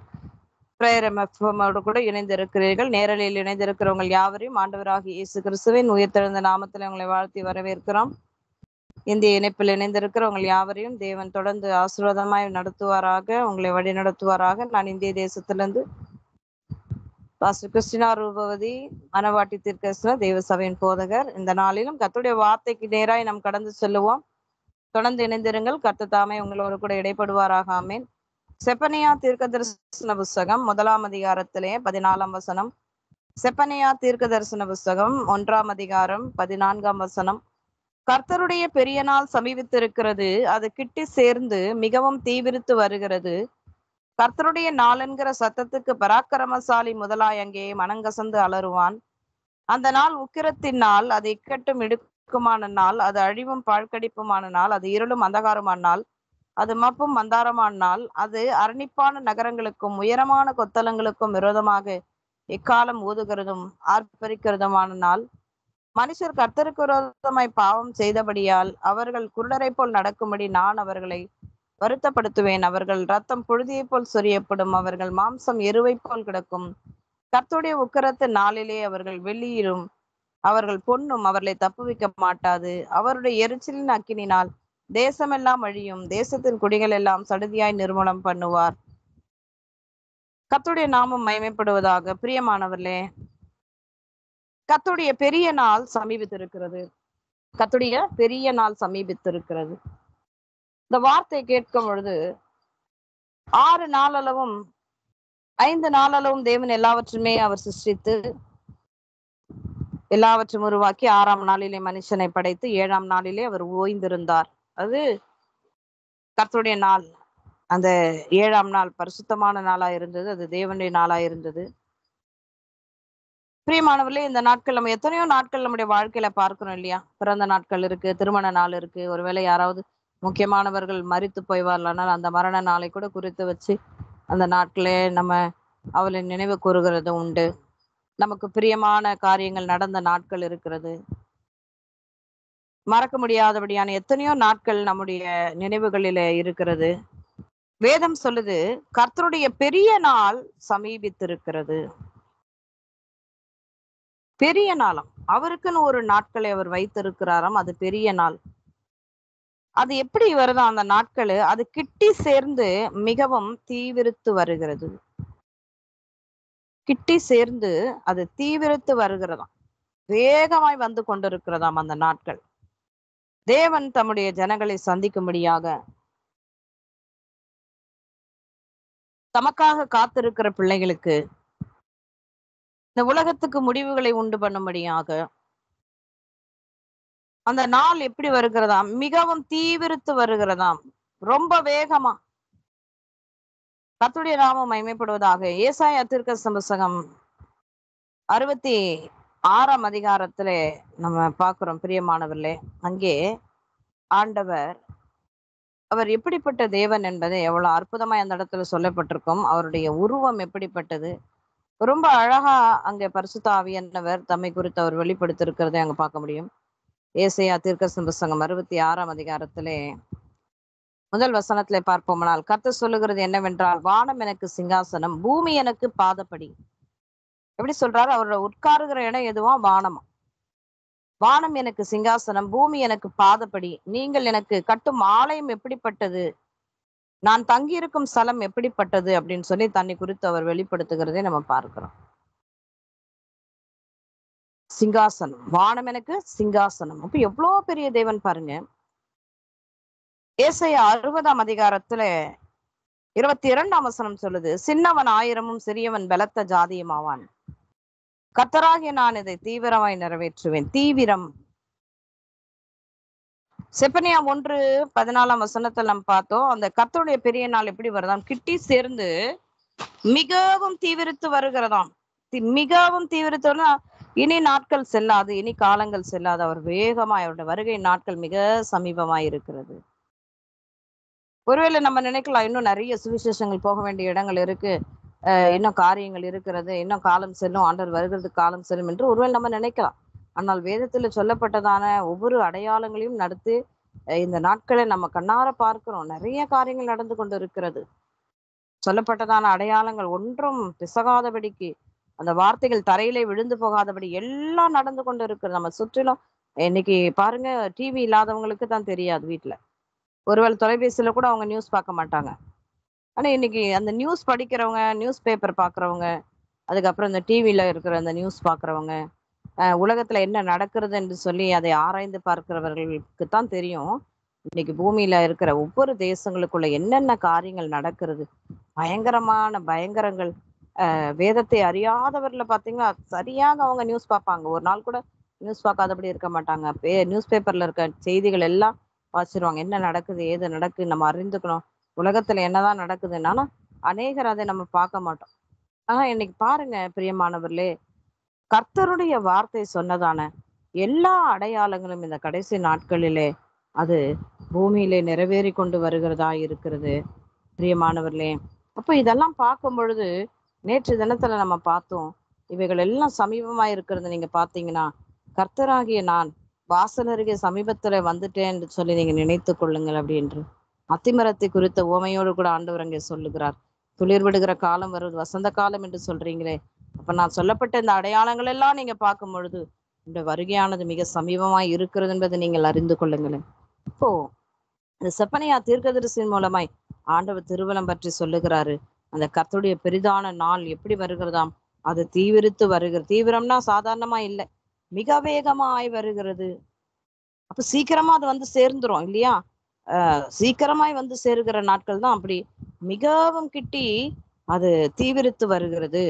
prayer எஃப்எம்மோடு கூட இணைந்திருக்கிறீர்கள். நேரலையில் இணைந்திருக்கிறவங்க யாவரையும் ஆண்டவராகிய இயேசு கிறிஸ்துவின் உயிர்த்தெழுந்த நாமத்தில் உங்களை வாழ்த்தி வரவேற்கிறோம். இந்திய இணைப்பில் இணைந்திருக்கிறவங்க யாவரையும் தேவன் தொடர்ந்து ஆசீர்வாதமாய் நடத்துவாராக, உங்களை வழி நடத்துவாராக. நான் இந்திய தேசத்திலிருந்து பாஸ்டர் கிறிஸ்டினா ரூபவதி, மனவாட்டி தீர்க்கதரிசி தேவ சபையின் போதகர். இந்த நாளிலும் கர்த்தருடைய வார்த்தைக்கு நேராய் நாம் கடந்து செல்லுவோம். தொடர்ந்து இணைந்திருங்கள். கர்த்தர் தாமே உங்களோடு கூட இடைப்படுவாராக. ஆமீன். செப்பனியா தீர்க்க தரிசன புஸ்தகம் 1ஆம் அதிகாரத்திலே 14ஆம் வசனம். செப்பனியா தீர்க்க தரிசன புஸ்தகம் 1ஆம் அதிகாரம் 14ஆம் வசனம். கர்த்தருடைய பெரிய நாள் சமீபித்திருக்கிறது, அது கிட்டி சேர்ந்து மிகவும் தீவிரித்து வருகிறது. கர்த்தருடைய நாள் என்கிற சத்தத்துக்கு பராக்கிரமசாலி முதலாய் அங்கே மனங்கசந்து அலறுவான். அந்த நாள் உக்கிரத்தின் நாள், அது இக்கட்டும் இருக்குமான நாள், அது அழிவும் பாழ்கடிப்புமான நாள், அது இருளும் அந்தகாரமான நாள், அது மப்பும் மந்தாரமான நாள், அது அரணிப்பான நகரங்களுக்கும் உயரமான கொத்தளங்களுக்கும் விரோதமாக எக்காலம் ஊதுகிறதும் ஆர்ப்பரிக்கிறதுமான நாள். மனுஷர் கர்த்தருக்கு விரோதமாய் பாவம் செய்தபடியால் அவர்கள் குருடரை போல் நடக்கும்படி நான் அவர்களை வருத்தப்படுத்துவேன். அவர்கள் ரத்தம் புழுதியை போல் சொரியப்படும், அவர்கள் மாம்சம் எருவை போல் கிடக்கும். கர்த்தருடைய உக்கிரத்து நாளிலே அவர்கள் வெள்ளியிலும் அவர்கள் பொன்னும் அவர்களை தப்புவிக்க மாட்டாது. அவருடைய எரிச்சலின் அக்கினினால் தேசமெல்லாம் அழியும், தேசத்தின் குடிகள் எல்லாம் சடுதியாய் நிர்மூலம் பண்ணுவார். கர்த்தருடைய நாமம் மகிமைப்படுவதாக. பிரியமானவர்களே, கர்த்தருடைய பெரிய நாள் சமீபித்திருக்கிறது. கர்த்தருடைய பெரிய நாள் சமீபித்திருக்கிறது. இந்த வார்த்தை கேட்கும் பொழுது 6 நாளளவும் 5 நாளளவும் தேவன் எல்லாவற்றுமே அவர் சிருஷ்டித்து எல்லாவற்றும் உருவாக்கி 6ஆம் நாளிலே மனுஷனை படைத்து 7ஆம் நாளிலே அவர் ஓய்ந்திருந்தார். அது கர்த்தருடைய நாள். அந்த 7ஆம் நாள் பரிசுத்தமான நாளா இருந்தது. அது தேவனுடைய நாளா இருந்தது. பிரியமானவர்களே, இந்த நாட்கள் நம்ம எத்தனையோ நாட்கள் நம்முடைய வாழ்க்கையில பார்க்கிறோம் இல்லையா? பிறந்த நாட்கள் இருக்கு, திருமண நாள் இருக்கு, ஒருவேளை யாராவது முக்கியமானவர்கள் மரித்து போய்வார்களானால் அந்த மரண நாளை கூட குறித்து வச்சு அந்த நாட்களே நம்ம அவளை நினைவு கூறுகிறது உண்டு. நமக்கு பிரியமான காரியங்கள் நடந்த நாட்கள் இருக்கிறது. மறக்க முடியாதபடியான எத்தனையோ நாட்கள் நம்முடைய நினைவுகளில இருக்கிறது. வேதம் சொல்லுது, கர்த்தருடைய பெரிய நாள் சமீபித்திருக்கிறது. பெரிய நாளாம். அவருக்குன்னு ஒரு நாட்களை அவர் வைத்திருக்கிறாராம். அது பெரிய நாள். அது எப்படி வருதா அந்த நாட்கள்? அது கிட்டி சேர்ந்து மிகவும் தீவிரித்து வருகிறது. கிட்டி சேர்ந்து அது தீவிரித்து வருகிறதாம். வேகமாய் வந்து கொண்டிருக்கிறதாம் அந்த நாட்கள். தேவன் தம்முடைய ஜனங்களை சந்திக்கும்படியாக தமக்காக காத்திருக்கிற பிள்ளைகளுக்கு இந்த உலகத்துக்கு முடிவுகளை உண்டு பண்ணும்படியாக அந்த நாள் எப்படி வருகிறதாம்? மிகவும் தீவிரித்து வருகிறதாம், ரொம்ப வேகமா. கர்த்தருடைய நாமம் மகிமைப்படுவதாக. ஏசாயா தீர்க்கதரிசன புத்தகம் 66ஆம் அதிகாரத்திலே நம்ம பார்க்கிறோம் பிரியமானவர்களே. அங்கே ஆண்டவர் அவர் எப்படிப்பட்ட தேவன் என்பதை எவ்வளவு அற்புதமாய் அந்த இடத்துல சொல்லப்பட்டிருக்கும். அவருடைய உருவம் எப்படிப்பட்டது, ரொம்ப அழகா அங்கே பரிசுத்த ஆவியானவர் தம்மை குறித்து அவர் வெளிப்படுத்திருக்கிறதை அங்க பார்க்க முடியும். ஏசாயா தீர்க்கதரிசன புத்தகம் 66ஆம் அதிகாரத்திலே முதல் வசனத்திலே பார்ப்போமானால், கர்த்தர் சொல்லுகிறது என்னவென்றால், வானம் எனக்கு சிங்காசனம், பூமி எனக்கு பாதப்படி. எப்படி சொல்றாரு? அவரோட உட்காருகிற இடம் எதுவா? வானமா. வானம் எனக்கு சிங்காசனம், பூமி எனக்கு பாதப்படி. நீங்கள் எனக்கு கட்டும் ஆலயம் எப்படிப்பட்டது, நான் தங்கியிருக்கும் ஸ்தலம் எப்படிப்பட்டது அப்படின்னு சொல்லி தன்னை குறித்து அவர் வெளிப்படுத்துகிறதை நம்ம பார்க்கிறோம். சிங்காசனம், வானம் எனக்கு சிங்காசனம். அப்ப எவ்வளவு பெரிய தேவன் பாருங்க. ஏசாயா 60ஆம் அதிகாரத்துல 22ஆம் வசனம் சொல்லுது, சின்னவன் 1000மும் சிறியவன் பலத்த ஜாதியும் ஆவான். கர்த்தராகிய நான் இதை தீவிரமாய் நிறைவேற்றுவேன். தீவிரம். செப்பனியா 1:14 வசனத்தில் நம்ம பார்த்தோம். அந்த கர்த்தருடைய பெரிய நாள் எப்படி வருதாம்? கிட்டி சேர்ந்து மிகவும் தீவிரித்து வருகிறதாம். மிகவும் தீவிரத்தோட இனி நாட்கள் செல்லாது, இனி காலங்கள் செல்லாது. அவர் வேகமாய், அவருடைய வருகை நாட்கள் மிக சமீபமாய் இருக்கிறது. ஒருவேளை நம்ம நினைக்கலாம், இன்னும் நிறைய சுவிசேஷங்கள் போக வேண்டிய இடங்கள் இருக்கு, இன்னும் காரியங்கள் இருக்கிறது, இன்னும் காலம் செல்லும், ஆண்டவர் வருகிறதுக்கு காலம் செல்லும் என்று ஒருவேளை நம்ம நினைக்கலாம். ஆனால் வேதத்துல சொல்லப்பட்டதான ஒவ்வொரு அடையாளங்களையும் நடத்தி இந்த நாட்களை நம்ம கண்ணார பார்க்கிறோம். நிறைய காரியங்கள் நடந்து கொண்டு இருக்கிறது. சொல்லப்பட்டதான அடையாளங்கள் ஒன்றும் பிசகாதபடிக்கு, அந்த வார்த்தைகள் தரையிலே விழுந்து போகாதபடி எல்லாம் நடந்து கொண்டு இருக்கிறது நம்ம சுற்றிலும். இன்னைக்கு பாருங்க, டிவி இல்லாதவங்களுக்கு தான் தெரியாது வீட்டுல. ஒருவேளை தொலைபேசியில கூட அவங்க நியூஸ் பார்க்க மாட்டாங்க. ஆனா இன்னைக்கு அந்த நியூஸ் படிக்கிறவங்க, நியூஸ் பேப்பர் பாக்குறவங்க, அதுக்கப்புறம் இந்த டிவியில இருக்கிற அந்த நியூஸ் பாக்குறவங்க, உலகத்துல என்ன நடக்கிறது என்று சொல்லி அதை ஆராய்ந்து பார்க்கிறவர்களுக்கு தான் தெரியும். இன்னைக்கு பூமியில இருக்கிற ஒவ்வொரு தேசங்களுக்குள்ள என்னென்ன காரியங்கள் நடக்கிறது, பயங்கரமான பயங்கரங்கள். வேதத்தை அறியாதவர்ல பாத்தீங்கன்னா சரியாக அவங்க நியூஸ் பார்ப்பாங்க. ஒரு நாள் கூட நியூஸ் பார்க்காதபடி இருக்க மாட்டாங்க. நியூஸ் பேப்பர்ல இருக்க செய்திகள் எல்லாம் வாசிடுவாங்க. என்ன நடக்குது, ஏது நடக்குது, நம்ம அறிந்துக்கணும், உலகத்துல என்னதான் நடக்குதுன்னா அநேகர் அதை நம்ம பார்க்க மாட்டோம். ஆனா இன்னைக்கு பாருங்க பிரியமானவர்களே, கர்த்தருடைய வார்த்தை சொன்னதான எல்லா அடையாளங்களும் இந்த கடைசி நாட்களிலே அது பூமியிலே நிறைவேறி கொண்டு வருகிறதா இருக்கிறது பிரியமானவர்களே. அப்போ இதெல்லாம் பார்க்கும் பொழுது நேற்று தினத்துல நம்ம பார்த்தோம், இவைகள் எல்லாம் சமீபமா இருக்கிறது. நீங்க பார்த்தீங்கன்னா, கர்த்தராகிய நான் வாசலருகே சமீபத்துல வந்துட்டேன் என்று சொல்லி நீங்க நினைத்து கொள்ளுங்கள் அப்படின்று அத்திமரத்தை குறித்த உவமையோடு கூட ஆண்டவர் அங்கே சொல்லுகிறார். துளிர் விடுகிற காலம் வருவது வசந்த காலம் என்று சொல்றீங்களே, அப்ப நான் சொல்லப்பட்ட இந்த அடையாளங்கள் எல்லாம் நீங்க பார்க்கும் பொழுது இந்த வருகையானது மிக சமீபமாய் இருக்கிறது என்பதை நீங்கள் அறிந்து கொள்ளுங்களேன். இப்போ இந்த செப்பனியா தீர்க்கதரிசியின் மூலமாய் ஆண்டவர் திருவலம் பற்றி சொல்லுகிறாரு. அந்த கர்த்தருடைய பெரிதான நாள் எப்படி வருகிறதாம், அது தீவிரித்து வருகிறது. தீவிரம்னா சாதாரணமா இல்லை, மிக வேகமாய் வருகிறது. அப்ப சீக்கிரமா அது வந்து சேர்ந்துரும் இல்லையா? சீக்கிரமாய் வந்து சேருகிற நாட்கள் தான் அப்படி மிகவும் கிட்டி அது தீவிரித்து வருகிறது.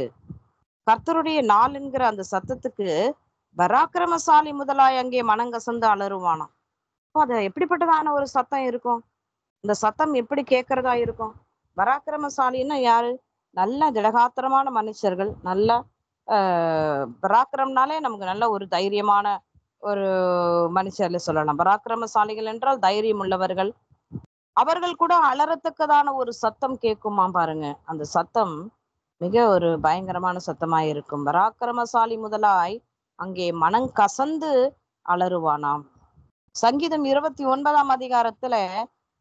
கர்த்தருடைய நாள் என்கிற அந்த சத்தத்துக்கு பராக்கிரமசாலி முதலாய் அங்கே மனங்கசந்து அலறுவானாம். அது எப்படிப்பட்டதான ஒரு சத்தம் இருக்கும்? இந்த சத்தம் எப்படி கேட்கறதா இருக்கும்? பராக்கிரமசாலின்னா யாரு? நல்ல திடகாத்திரமான மனுஷர்கள், நல்ல பராக்கிரம்னாலே நமக்கு நல்ல ஒரு தைரியமான ஒரு மனுஷர்ல சொல்லலாம். பராக்கிரமசாலிகள் என்றால் தைரியம் உள்ளவர்கள். அவர்கள் கூட அலறத்தக்கதான ஒரு சத்தம் கேட்குமா பாருங்க. அந்த சத்தம் மிக ஒரு பயங்கரமான சத்தமாய் இருக்கும். பராக்கிரமசாலி முதலாய் அங்கே மனம் கசந்து அலறுவானாம். சங்கீதம் 29ஆம் அதிகாரத்துல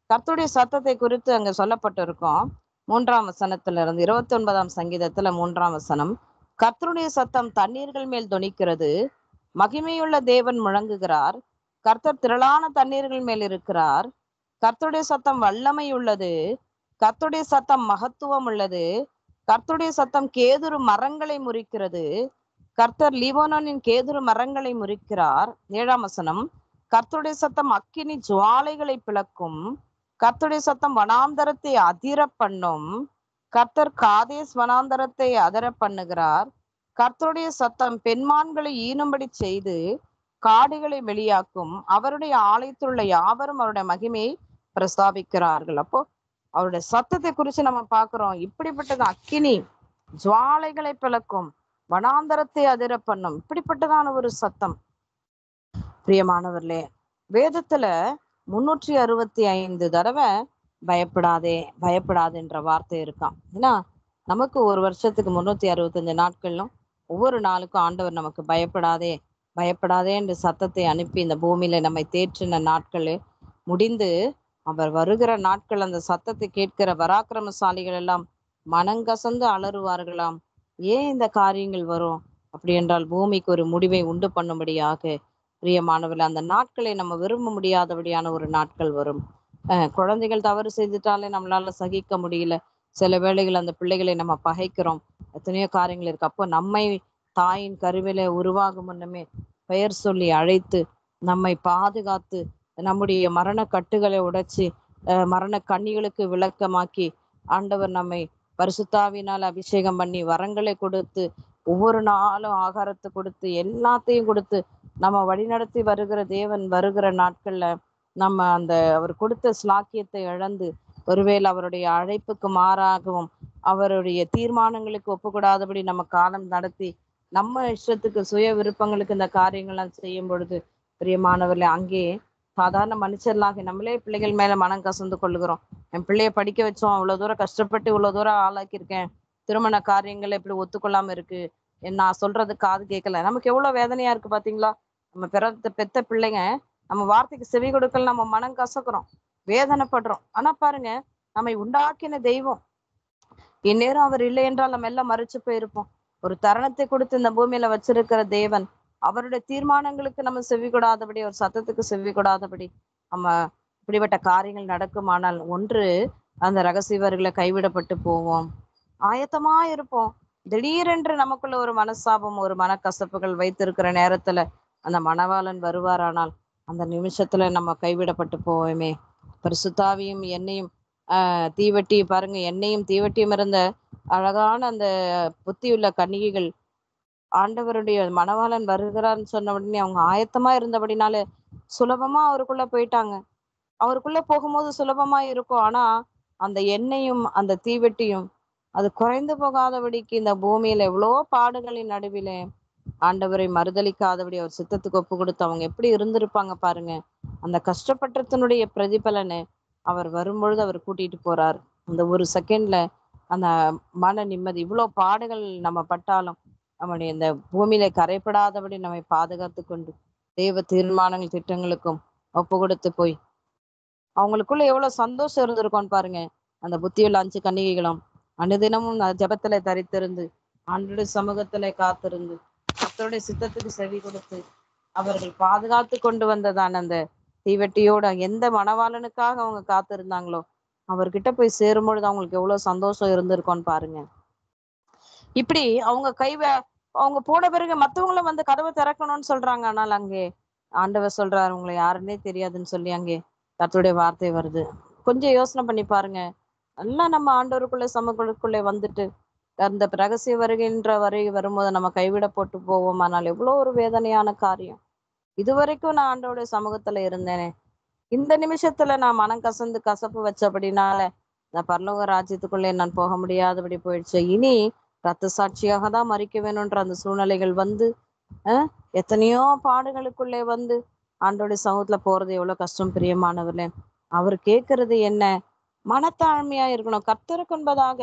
கர்த்தருடைய சத்தத்தை குறித்து அங்க சொல்லப்பட்டிருக்கும். 3ஆம் வசனத்திலிருந்து 29ஆம் சங்கீதத்துல 3ஆம் வசனம், கர்த்தருடைய சத்தம் தண்ணீர்கள் மேல் தொனிக்கிறது, மகிமையுள்ள தேவன் முழங்குகிறார், கர்த்தர் திரளான தண்ணீர்கள் மேல் இருக்கிறார், கர்த்தருடைய சத்தம் வல்லமை உள்ளது, கர்த்தருடைய சத்தம் மகத்துவம் உள்ளது, கர்த்தருடைய சத்தம் கேதுரு மரங்களை முறிக்கிறது, கர்த்தர் லீபனோனின் கேதுரு மரங்களை முறிக்கிறார். 7ஆம் வசனம், கர்த்தருடைய சத்தம் அக்கினி ஜுவாலைகளை பிளக்கும், கர்த்தருடைய சத்தம் வனாந்தரத்தை அதிர பண்ணும், கர்த்தர் காதேஸ் வனாந்தரத்தை அதிர பண்ணுகிறார், கர்த்தருடைய சத்தம் பெண்மான்களை ஈனும்படி செய்து காடுகளை வெளியாக்கும், அவருடைய ஆலயத்திலுள்ள யாவரும் அவருடைய மகிமையை பிரஸ்தாபிக்கிறார்கள். அப்போ அவருடைய சத்தத்தை குறித்து நம்ம பார்க்கிறோம். இப்படிப்பட்டது அக்கினி ஜுவாலைகளை பிளக்கும், வனாந்தரத்தை அதிர பண்ணும், இப்படிப்பட்டதான ஒரு சத்தம். பிரியமானவர்களே, வேதத்துல 365 தடவை பயப்படாதே பயப்படாதுன்ற வார்த்தை இருக்கான். ஏன்னா நமக்கு ஒரு வருஷத்துக்கு 365 நாட்களும் ஒவ்வொரு நாளுக்கும் ஆண்டவர் நமக்கு பயப்படாதே பயப்படாதே என்று சத்தத்தை அனுப்பி இந்த பூமியில நம்மை தேற்றின நாட்கள் முடிந்து அவர் வருகிற நாட்கள் அந்த சத்தத்தை கேட்கிற பராக்கிரமசாலிகள் எல்லாம் மனங்கசந்து அலறுவார்களாம். ஏன் இந்த காரியங்கள் வரும் அப்படி என்றால் பூமிக்கு ஒரு முடிவை உண்டு பண்ணும்படியாக. பிரியமானவர்கள், அந்த நாட்களை நம்ம விரும்ப முடியாதபடியான ஒரு நாட்கள் வரும். குழந்தைகள் தவறு செய்துட்டாலே நம்மளால சகிக்க முடியல. சில வேளைகள் அந்த பிள்ளைகளை நம்ம பகைக்கிறோம். எத்தனையோ காரியங்கள் இருக்கு. அப்போ நம்மை தாயின் கருவில உருவாகும் முன்னமே பெயர் சொல்லி அழைத்து நம்மை பாதுகாத்து நம்முடைய மரண கட்டுகளை உடைச்சி மரண கண்ணிகளுக்கு விளக்கமாக்கி ஆண்டவர் நம்மை பரிசுத்தாவினால் அபிஷேகம் பண்ணி வரங்களை கொடுத்து ஒவ்வொரு நாளும் ஆகாரத்தை கொடுத்து எல்லாத்தையும் கொடுத்து நம்ம வழிநடத்தி வருகிற தேவன் வருகிற நாட்கள்ல நம்ம அந்த அவர் கொடுத்த ஸ்லாக்கியத்தை இழந்து ஒருவேளை அவருடைய அழைப்புக்கு மாறாகவும் அவருடைய தீர்மானங்களுக்கு ஒப்புக்கூடாதபடி நம்ம காலம் நடத்தி நம்ம இஷ்டத்துக்கு சுய விருப்பங்களுக்கு இந்த காரியங்கள்லாம் செய்யும் பொழுது பிரியமானவர்களே, அங்கே சாதாரண மனுஷர்களாக நம்மளே பிள்ளைகள் மேல மனம் கசந்து கொள்ளுகிறோம். என் பிள்ளைய படிக்க வச்சோம், இவ்வளவு தூரம் கஷ்டப்பட்டு இவ்வளவு தூரம் ஆளாக்கியிருக்கேன், திருமண காரியங்களை இப்படி ஒத்துக்கொள்ளாம இருக்கு, நான் சொல்றது காது கேட்கல. நமக்கு எவ்வளவு வேதனையா இருக்கு பாத்தீங்களா? நம்ம பெத்த பிள்ளைங்க நம்ம வார்த்தைக்கு செவி கொடுக்கல, நம்ம மனம் கசக்குறோம், வேதனைப்படுறோம். ஆனா பாருங்க, நம்மை உண்டாக்கின தெய்வம் இந்நேரம் அவர் இல்லை என்றால் நம்ம எல்லாம் மறைச்சு போயிருப்போம். ஒரு தருணத்தை கொடுத்து இந்த பூமியில வச்சிருக்கிற தேவன் அவருடைய தீர்மானங்களுக்கு நம்ம செவி கொடாதபடி, ஒரு சத்தத்துக்கு செவி கொடாதபடி நம்ம இப்படிப்பட்ட காரியங்கள் நடக்குமானால் ஒன்று அந்த ரகசியவர்களை கைவிடப்பட்டு போவோம். ஆயத்தமா இருப்போம். திடீரென்று நமக்குள்ள ஒரு மனசாபம் ஒரு மனக்கசப்புகள் வைத்திருக்கிற நேரத்துல அந்த மணவாளன் வருவாரானால் அந்த நிமிஷத்துல நம்ம கைவிடப்பட்டு போவோமே. பரிசுத்தாவியும் எண்ணெயும் தீவட்டி பாருங்க, எண்ணெயும் தீவட்டியும் இருந்த அழகான அந்த புத்தியுள்ள கன்னிகைகள் ஆண்டவருடைய மணவாளன் வருகிறான்னு சொன்ன உடனே அவங்க ஆயத்தமா இருந்தபடினால சுலபமா அவருக்குள்ள போயிட்டாங்க. அவருக்குள்ள போகும்போது சுலபமா இருக்கும். ஆனா அந்த எண்ணெயும் அந்த தீவெட்டியும் அது குறைந்து போகாதபடிக்கு இந்த பூமியில எவ்வளோ பாடுகளின் நடுவிலே ஆண்டவரை மறுதலிக்காதபடி அவர் சித்தத்துக்கு ஒப்பு கொடுத்து அவங்க எப்படி இருந்திருப்பாங்க பாருங்க. அந்த கஷ்டப்பட்டத்தினுடைய பிரதிபலனை அவர் வரும்பொழுது அவர் கூட்டிட்டு போறார். அந்த ஒரு செகண்ட்ல அந்த மன நிம்மதி. இவ்வளோ பாடுகள் நம்ம பட்டாலும் நம்முடைய இந்த பூமியில கரைப்படாதபடி நம்மை பாதுகாத்து கொண்டு தெய்வ தீர்மானங்கள் திட்டங்களுக்கும் ஒப்பு கொடுத்து போய் அவங்களுக்குள்ள எவ்வளவு சந்தோஷம் இருந்திருக்கும்னு பாருங்க. அந்த புத்தியுள்ள 5 கன்னிகைகளும் அனுதினமும் ஜெபத்துல தரித்திருந்து ஆண்டவருடைய சமூகத்துல காத்திருந்து கர்த்தருடைய சித்தத்துக்கு செவி கொடுத்து அவர்கள் பாதுகாத்து கொண்டு வந்ததான அந்த தீவெட்டியோட எந்த மணவாளனுக்காக அவங்க காத்திருந்தாங்களோ அவர்கிட்ட போய் சேரும் பொழுது அவங்களுக்கு எவ்வளவு சந்தோஷம் இருந்திருக்கும்னு பாருங்க. இப்படி அவங்க அவங்க போன பிறகு மத்தவங்களும் வந்து கதவை திறக்கணும்னு சொல்றாங்க. ஆனால் அங்கே ஆண்டவர் சொல்றாரு, உங்களை யாருன்னே தெரியாதுன்னு சொல்லி அங்கே கர்த்தருடைய வார்த்தை வருது. கொஞ்சம் யோசனை பண்ணி பாருங்க. நல்லா நம்ம ஆண்டவருக்குள்ள சமூகத்துக்குள்ளே வந்துட்டு அந்த ரகசிய வருகின்ற வரை வரும்போது நம்ம கைவிட போட்டு போவோம். ஆனால் எவ்வளவு ஒரு வேதனையான காரியம். இதுவரைக்கும் நான் ஆண்டவருடைய சமூகத்துல இருந்தேனே, இந்த நிமிஷத்துல நான் மனம் கசந்து கசப்பு வச்சபடினால இந்த பரலோக ராஜ்யத்துக்குள்ளே நான் போக முடியாதபடி போயிடுச்சு. இனி ரத்த சாட்சியாக தான் மறிக்க வேணும்ன்ற அந்த சூழ்நிலைகள் வந்து எத்தனையோ பாடுகளுக்குள்ளே வந்து ஆண்டோடைய சமூகத்துல போறது எவ்வளவு கஷ்டம் பிரியமானவர்களே. அவர் கேட்கறது என்ன? மனத்தாழ்மையா இருக்கணும். கர்த்தருக்கு என்பதாக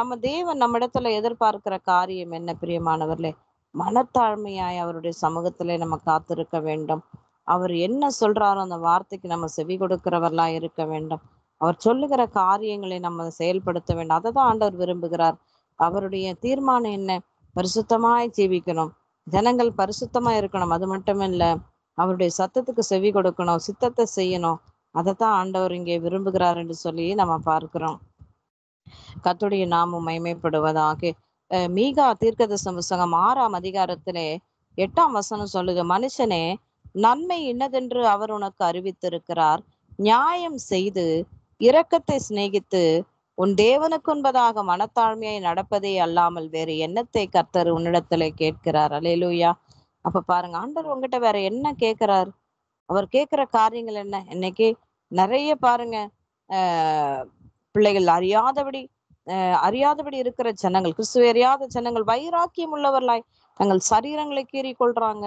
நம்ம தேவன் நம்ம இடத்துல எதிர்பார்க்கிற காரியம் என்ன பிரியமானவர்களே? மனத்தாழ்மையாய் அவருடைய சமூகத்திலே நம்ம காத்திருக்க வேண்டும். அவர் என்ன சொல்றாரோ அந்த வார்த்தைக்கு நம்ம செவி கொடுக்கிறவர்களா இருக்க வேண்டும். அவர் சொல்லுகிற காரியங்களை நம்ம செயல்படுத்த வேண்டும். அதை தான் ஆண்டவர் விரும்புகிறார். அவருடைய தீர்மானம் என்ன? பரிசுத்தமாய் ஜீவிக்கணும், ஜனங்கள் பரிசுத்தமா இருக்கணும். அது மட்டும் இல்ல, அவருடைய சத்தத்துக்கு செவி கொடுக்கணும், சித்தத்தை செய்யணும். அதைத்தான் ஆண்டவர் இங்கே விரும்புகிறார் என்று சொல்லி நம்ம பார்க்கிறோம். கர்த்தருடைய நாமம் மகிமைப்படுவதாக. மீகா தீர்க்கதரிசன புஸ்தகம் 6ஆம் அதிகாரத்திலே 8ஆம் வசனம் சொல்லுது, மனுஷனே, நன்மை இன்னதென்று அவர் உனக்கு அறிவித்திருக்கிறார். நியாயம் செய்து இரக்கத்தை சிநேகித்து உன் தேவனுக்கு என்பதாக மனத்தாழ்மையை நடப்பதே அல்லாமல் வேறு எண்ணத்தை கர்த்தர் உன்னிடத்துல கேட்கிறார். அல்லேலூயா. அப்ப பாருங்க, ஆண்டவர் உங்ககிட்ட வேற என்ன கேட்கிறார்? அவர் கேட்கிற காரியங்கள் என்ன? இன்னைக்கு நிறைய பாருங்க, பிள்ளைகள் அறியாதபடி இருக்கிற ஜனங்கள், கிறிஸ்துவ அறியாத ஜனங்கள் வைராக்கியம் உள்ளவர்களாய் தங்கள் சரீரங்களை கீறி கொள்றாங்க.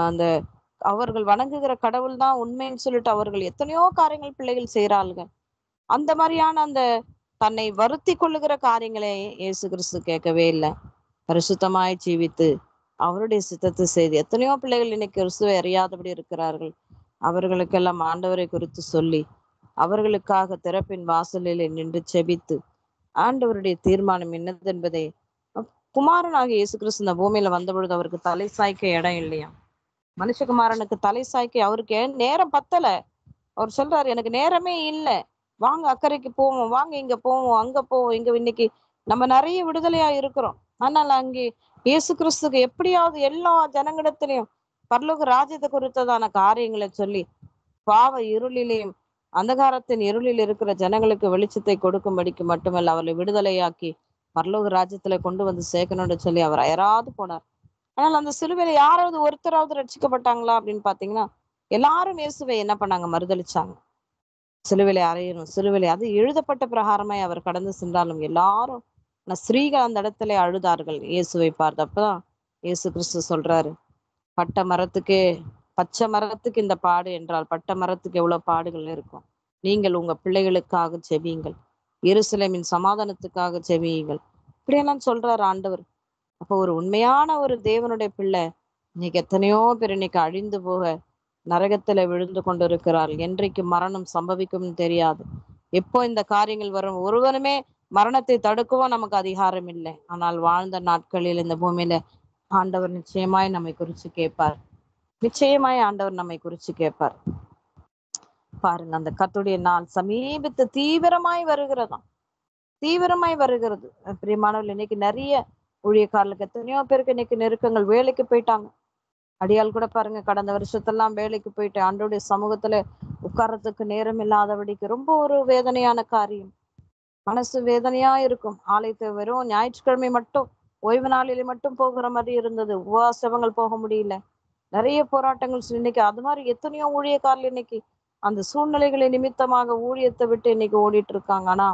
அந்த அவர்கள் வணங்குகிற கடவுள் தான் உண்மைன்னு சொல்லிட்டு அவர்கள் எத்தனையோ காரியங்கள் பிள்ளைகள் செய்யறாளுங்க. அந்த மாதிரியான அந்த தன்னை வருத்தி கொள்ளுகிற காரியங்களை இயேசு கிறிஸ்து கேட்கவே இல்லை. பரிசுத்தமாய் ஜீவித்து அவருடைய சித்தத்தை செய்து எத்தனையோ பிள்ளைகள் இன்னைக்கு கிறிஸ்துவை அறியாதபடி இருக்கிறார்கள். அவர்களுக்கெல்லாம் ஆண்டவரை குறித்து சொல்லி அவர்களுக்காக திறப்பின் வாசலில் நின்று செபித்து ஆண்டவருடைய தீர்மானம் என்னது என்பதை, குமாரனாக இயேசு கிறிஸ்து இந்த பூமியில வந்த பொழுது அவருக்கு தலை சாய்க்க இடம் இல்லையா? மனுஷகுமாரனுக்கு தலை சாய்க்க அவருக்கு நேரம் பத்தல. அவர் சொல்றாரு, எனக்கு நேரமே இல்லை, வாங்க அக்கறைக்கு போவோம், வாங்க இங்க போவோம், அங்க போவோம். இங்க இன்னைக்கு நம்ம நிறைய விடுதலையா இருக்கிறோம். ஆனால் அங்கே இயேசு கிறிஸ்துக்கு எப்படியாவது எல்லா ஜனங்களிடத்திலையும் பரலோக ராஜ்யத்தை குறித்ததான காரியங்களை சொல்லி பாவ இருளிலேயும் அந்தகாரத்தின் இருளில் இருக்கிற ஜனங்களுக்கு வெளிச்சத்தை கொடுக்கும்படிக்கு மட்டுமல்ல, அவர்களை விடுதலையாக்கி பரலோக ராஜ்யத்துல கொண்டு வந்து சேர்க்கணும்னு சொல்லி அவர் அயராது போனார். ஆனால் அந்த சிலுவையில யாராவது ஒருத்தராவது ரட்சிக்கப்பட்டாங்களா அப்படின்னு பாத்தீங்கன்னா, எல்லாரும் இயேசுவை என்ன பண்ணாங்க? மறுதளிச்சாங்க. சிலுவிலை அறையணும், சிலுவிலை, அது எழுதப்பட்ட பிரகாரமாய் அவர் கடந்து சென்றாலும் எல்லாரும் ஸ்திரீகள் அந்த இடத்துல அழுதார்கள் இயேசுவை பார்த்து. அப்பதான் இயேசு கிறிஸ்து சொல்றாரு, பட்ட மரத்துக்கே பச்சை மரத்துக்கு இந்த பாடு என்றால் பட்ட மரத்துக்கு எவ்வளவு பாடுகள் இருக்கும். நீங்கள் உங்க பிள்ளைகளுக்காக செவியுங்கள், எருசலேமின் சமாதானத்துக்காக செவியுங்கள், இப்படியெல்லாம் சொல்றாரு ஆண்டவர். அப்போ ஒரு உண்மையான ஒரு தேவனுடைய பிள்ளை இன்னைக்கு எத்தனையோ பேர் இன்னைக்கு அழிந்து போக நரகத்துல விழுந்து கொண்டிருக்கிறார். என்றைக்கு மரணம் சம்பவிக்கும் தெரியாது, எப்போ இந்த காரியங்கள் வரும். ஒருவனுமே மரணத்தை தடுக்கவும் நமக்கு அதிகாரம் இல்லை. ஆனால் வாழ்ந்த நாட்களில் இந்த பூமியில ஆண்டவர் நிச்சயமாய் நம்மை குறிச்சு கேட்பார். நிச்சயமாய் ஆண்டவர் நம்மை குறிச்சு கேட்பார். பாருங்க, அந்த கர்த்தருடைய நாள் சமீபத்து தீவிரமாய் வருகிறது. பிரியமானவர்கள், இன்னைக்கு நிறைய ஊழியக்காரர்களுக்கு எத்தனையோ பேருக்கு இன்னைக்கு நெருக்கங்கள். வேலைக்கு போயிட்டாங்க. அடியால் கூட பாருங்க, கடந்த வருஷத்தெல்லாம் வேலைக்கு போயிட்டு ஆண்டோடைய சமூகத்துல உட்கார்றதுக்கு நேரம் இல்லாதபடிக்கு ரொம்ப ஒரு வேதனையான காரியம். மனசு வேதனையா இருக்கும். ஆலயத்தை வெறும் ஞாயிற்றுக்கிழமை மட்டும், ஓய்வு நாளிலே மட்டும் போகிற மாதிரி இருந்தது. உபவாசங்கள் போக முடியல. நிறைய போராட்டங்கள். இன்னைக்கு அது மாதிரி எத்தனையோ ஊழியக்காரர்கள் இன்னைக்கு அந்த சூழ்நிலைகளை நிமித்தமாக ஊழியத்தை விட்டு இன்னைக்கு ஓடிட்டு இருக்காங்க. ஆனா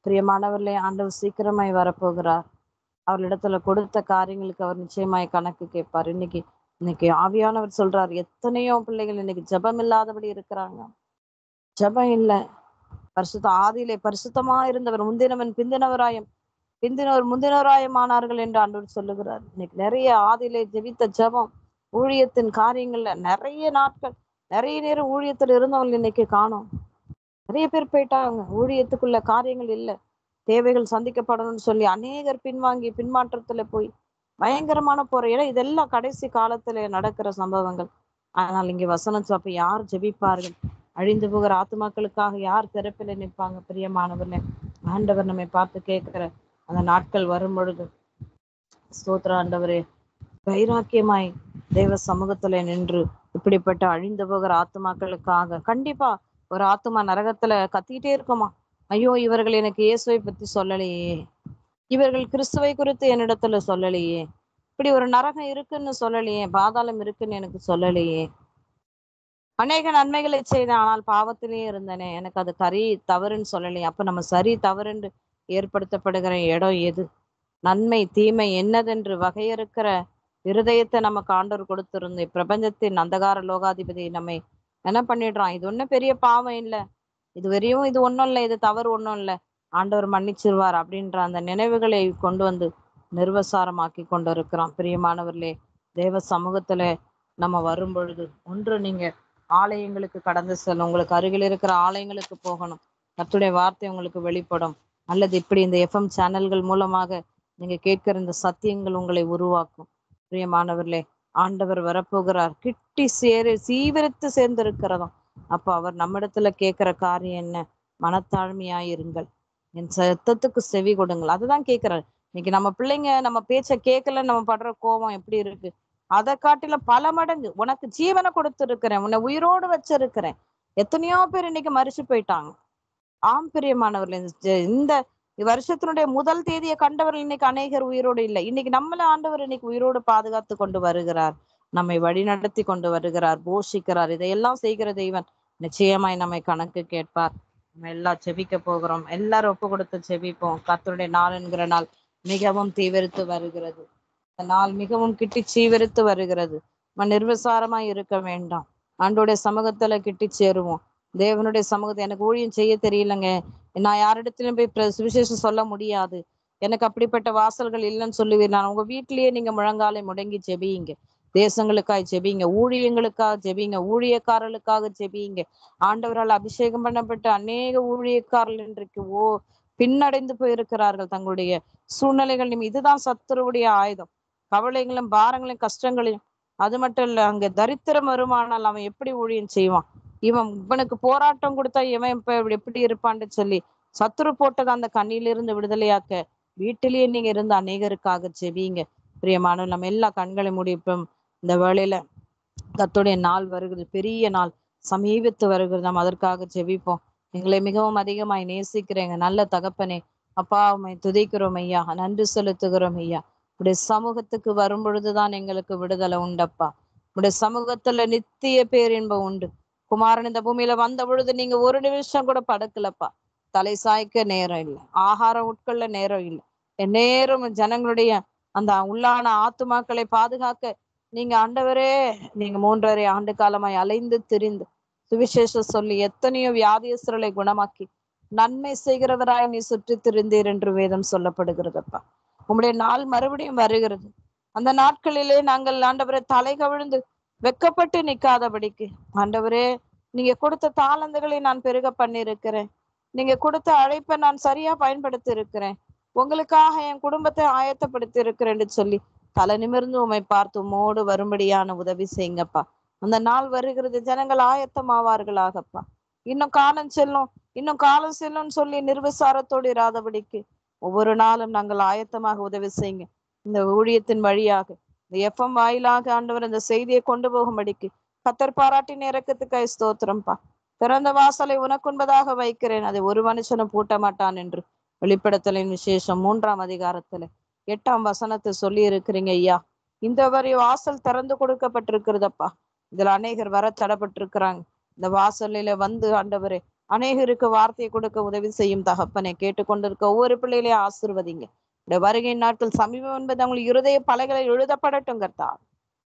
பிரியமானவர்களே, ஆண்டவர் சீக்கிரமாய் வரப்போகிறார். அவர்களிடத்துல கொடுத்த காரியங்களுக்கு அவர் நிச்சயமாய் கணக்கு கேட்பார். இன்னைக்கு இன்னைக்கு ஆவியானவர் சொல்றார், எத்தனையோ பிள்ளைகள் இன்னைக்கு ஜெபம் இல்லாதபடி இருக்கிறாங்க. ஜெபம் இல்ல. பரிசுத்த ஆதியிலே பரிசுத்தமா இருந்தவர் முந்தினவன் பிந்தினவராயும் பிந்தினவர் முந்தினவராயும் ஆனார்கள் என்று ஆண்டவர் சொல்லுகிறார். இன்னைக்கு நிறைய ஆதியிலே ஜெபித்த ஜெபம் ஊழியத்தின் காரியங்கள்ல நிறைய நாட்கள் நிறைய நேரம் ஊழியத்தில் இருந்தவங்க இன்னைக்கு காணோம். நிறைய பேர் போயிட்டாங்க. ஊழியத்துக்குள்ள காரியங்கள் இல்லை, தேவைகள் சந்திக்கப்படணும்னு சொல்லி அநேகர் பின்வாங்கி பின்மாற்றத்துல போய் பயங்கரமான போற. ஏன்னா இதெல்லாம் கடைசி காலத்துல நடக்கிற சம்பவங்கள். ஆனால் இங்க வசனம் அப்ப யார் ஜெபிப்பார்கள்? அழிந்து போகிற ஆத்துமாக்களுக்காக யார் திறப்பில நிற்பாங்க? பிரியமானவர்களே, ஆண்டவர் நம்மை பார்த்து கேட்கிற அந்த நாட்கள் வரும் பொழுது ஸ்தோத்திர ஆண்டவரே, வைராக்கியமாய் தேவ சமூகத்துல நின்று இப்படிப்பட்ட அழிந்து போகிற ஆத்துமாக்களுக்காக கண்டிப்பா ஒரு ஆத்துமா நரகத்துல கத்திக்கிட்டே இருக்குமா, ஐயோ இவர்கள் எனக்கு இயேசுவை பத்தி சொல்லலையே, இவர்கள் கிறிஸ்துவை குறித்து என்னிடத்துல சொல்லலையே, இப்படி ஒரு நரகம் இருக்குன்னு சொல்லலையே, பாதாளம் இருக்குன்னு எனக்கு சொல்லலையே, அநேக நன்மைகளை செய்தேன் ஆனால் பாவத்திலேயே இருந்தனே, எனக்கு அது சரி தவறுன்னு சொல்லலையே. அப்ப நம்ம சரி தவறுன்னு ஏற்படுத்தப்படுகிற இடம் எது? நன்மை தீமை என்னதென்று வகையறுக்கிற இருதயத்தை நமக்கு ஆண்டவர் கொடுத்திருந்த பிரபஞ்சத்தின் அந்தகார லோகாதிபதி நம்மை என்ன பண்ணிடுறான், இது ஒன்றும் பெரிய பாவம் இல்லை, இது வரையும் இது ஒன்றும் இல்லை, இது தவறு ஒன்றும் இல்லை, ஆண்டவர் மன்னிச்சிருவார் அப்படின்ற அந்த நினைவுகளை கொண்டு வந்து நிர்வசாரமாக்கி கொண்டு இருக்கிறான். பிரியமானவர்களே, தேவ சமூகத்துல நம்ம வரும் பொழுது ஒன்று நீங்க ஆலயங்களுக்கு கடந்து செல்லும், உங்களுக்கு அருகில் இருக்கிற ஆலயங்களுக்கு போகணும், கர்த்தருடைய வார்த்தை உங்களுக்கு வெளிப்படும், அல்லது இப்படி இந்த எஃப்எம் சேனல்கள் மூலமாக நீங்க கேட்கிற இந்த சத்தியங்கள் உங்களை உருவாக்கும். பிரியமானவர்களே, ஆண்டவர் வரப்போகிறார், கிட்டி சீவிரத்து சேர்ந்திருக்கிறதும். அப்ப அவர் நம்மிடத்துல கேட்கிற காரியம் என்ன? மனத்தாழ்மையாயிருங்கள், என் சத்தத்துக்கு செவி கொடுங்கள். அதுதான் கேட்கிறாரு. இன்னைக்கு நம்ம பிள்ளைங்க நம்ம பேச்ச கேட்கல, நம்ம படுற கோபம் எப்படி இருக்கு? அதை காட்டில பல மடங்கு உனக்கு ஜீவனை கொடுத்துருக்கிறேன், உன்னை உயிரோடு வச்சிருக்கிறேன். எத்தனையோ பேர் இன்னைக்கு மறிச்சு போயிட்டாங்க. ஆம் பிரியமானவர்கள், இந்த வருஷத்தினுடைய முதல் தேதியை கண்டவர்கள் இன்னைக்கு அநேகர் உயிரோடு இல்லை. இன்னைக்கு நம்மள ஆண்டவர் இன்னைக்கு உயிரோடு பாதுகாத்து கொண்டு வருகிறார், நம்மை வழி நடத்தி கொண்டு வருகிறார், போஷிக்கிறார். இதையெல்லாம் செய்கிற தெய்வன் நிச்சயமாய் நம்மை கணக்கு கேட்பார். நம்ம எல்லாம் செபிக்க போகிறோம். எல்லாரும் ஒப்பு கொடுத்து செபிப்போம். கர்த்தருடைய நாள் என்கிற நாள் மிகவும் தீவிரித்து வருகிறது. நாள் மிகவும் கிட்டி சீவிரித்து வருகிறது. நிர்விசாரமாய் இருக்க வேண்டாம். ஆண்டோடைய சமூகத்துல கிட்டி சேருவோம். தேவனுடைய சமூகத்தை, எனக்கு ஊழியம் செய்ய தெரியலங்க, நான் யாரிடத்திலும் போய் சுவிசேஷம் சொல்ல முடியாது, எனக்கு அப்படிப்பட்ட வாசல்கள் இல்லைன்னு சொல்லுவீர். நான் உங்க வீட்டிலேயே நீங்க முழங்காலை முடங்கி ஜெபியுங்க. தேசங்களுக்காக ஜெபிங்க, ஊழியங்களுக்காக ஜெபிங்க, ஊழியக்காரர்களுக்காக ஜெபியுங்க. ஆண்டவரால் அபிஷேகம் பண்ணப்பட்ட அநேக ஊழியக்காரர்கள் இன்றைக்கு பின்னடைந்து போயிருக்கிறார்கள் தங்களுடைய சூழ்நிலைகள். இதுதான் சத்துருவுடைய ஆயுதம், கவலைகளும் பாரங்களையும் கஷ்டங்களையும். அது மட்டும் இல்ல, அங்க தரித்திரம் வருமானால் அவன் எப்படி ஊழியம் செய்வான்? இவனுக்கு போராட்டம் கொடுத்தா இவன் இப்ப எப்படி இருப்பான்னு சொல்லி சத்துரு போட்டது அந்த கண்ணிலிருந்து விடுதலையாக்க வீட்டிலேயே நீங்க இருந்து அநேகருக்காக செபிங்க. பிரியமான நம்ம எல்லா கண்களை முடிப்போம். இந்த வேளையில கர்த்தருடைய நாள் வருகிறது, பெரிய நாள் சமீபத்து வருகிறது. நாம் அதற்காக செபிப்போம். எங்களை மிகவும் அதிகமாய் நேசிக்கிறேங்க நல்ல தகப்பனே, அப்பா உம்மை துதிக்கிறோம் ஐயா, நன்றி செலுத்துகிறோம் ஐயா. உடைய சமூகத்துக்கு வரும் பொழுதுதான் எங்களுக்கு விடுதலை உண்டப்பா. உடைய சமூகத்துல நித்திய பேரின்பம் உண்டு. குமாரன் இந்த பூமியில வந்த பொழுது நீங்க ஒரு நிமிஷம் கூட படுக்கலப்பா. தலை சாய்க்க நேரம் இல்லை, ஆகாரம் உட்கொள்ள நேரம் இல்லை. நேரம் ஜனங்களுடைய அந்த உள்ளான ஆத்துமாக்களை பாதுகாக்க நீங்க ஆண்டவரே, நீங்க 3.5 ஆண்டு காலமாய் அலைந்து திரிந்து சுவிசேஷம் சொல்லி எத்தனையோ வியாதியஸ்தர்களை குணமாக்கி நன்மை செய்கிறவராய் நீ சுற்றி திரிந்தீர் என்று வேதம் சொல்லப்படுகிறதப்பா. உம்முடைய நாள் மறுபடியும் வருகிறது. அந்த நாட்களிலே நாங்கள் ஆண்டவரை தலை கவிழ்ந்து வெக்கப்பட்டு நிற்காதபடிக்கு ஆண்டவரே, நீங்க கொடுத்த தாளந்துகளை நான் பெருக பண்ணியிருக்கிறேன், நீங்க கொடுத்த அழைப்பை நான் சரியா பயன்படுத்தி இருக்கிறேன், உங்களுக்காக என் குடும்பத்தை ஆயத்தப்படுத்தி இருக்கிறேன்னு சொல்லி தலை நிமிர்ந்து உம்மை பார்த்து உம்மோடு வரும்படியான உதவி செய்யுங்கப்பா. அந்த நாள் வருகிறது, ஜனங்கள் ஆயத்தமாவார்களாகப்பா. இன்னும் காலம் செல்லும், இன்னும் காலம் செல்லும்னு சொல்லி நிர்விசாரத்தோடு இராதபடிக்கு ஒவ்வொரு நாளும் நாங்கள் ஆயத்தமாக உதவி செய்யுங்க. இந்த ஊழியத்தின் வழியாக இந்த எஃப்எம் வாயிலாக ஆண்டவர் இந்த செய்தியை கொண்டு போகும்படிக்கு கத்தர் பாராட்டின் இறக்கத்துக்காய் ஸ்தோத்திரம்பா. திறந்த வாசலை உனக்குன்பதாக வைக்கிறேன், அதை ஒரு மனுஷனும் பூட்ட மாட்டான் என்று வெளிப்படுத்தலின் விசேஷம் 3ஆம் அதிகாரத்துல 8ஆம் வசனத்தை சொல்லி இருக்கிறீங்க ஐயா. இந்த வரை வாசல் திறந்து கொடுக்கப்பட்டிருக்கிறதப்பா. இதுல அநேகர் வர தடப்பட்டிருக்கிறாங்க. இந்த வாசலில வந்து ஆண்டவரே அநேகருக்கு வார்த்தையை கொடுக்க உதவி செய்யும் தகப்பனை. கேட்டுக்கொண்டிருக்க ஒவ்வொரு பிள்ளைகளையும் ஆசிர்வதிங்க. உடைய வருகை நாட்கள் சமீபம் என்பது அவங்களுக்கு இருதய பலகைகளை எழுதப்படட்டும் கர்த்தா.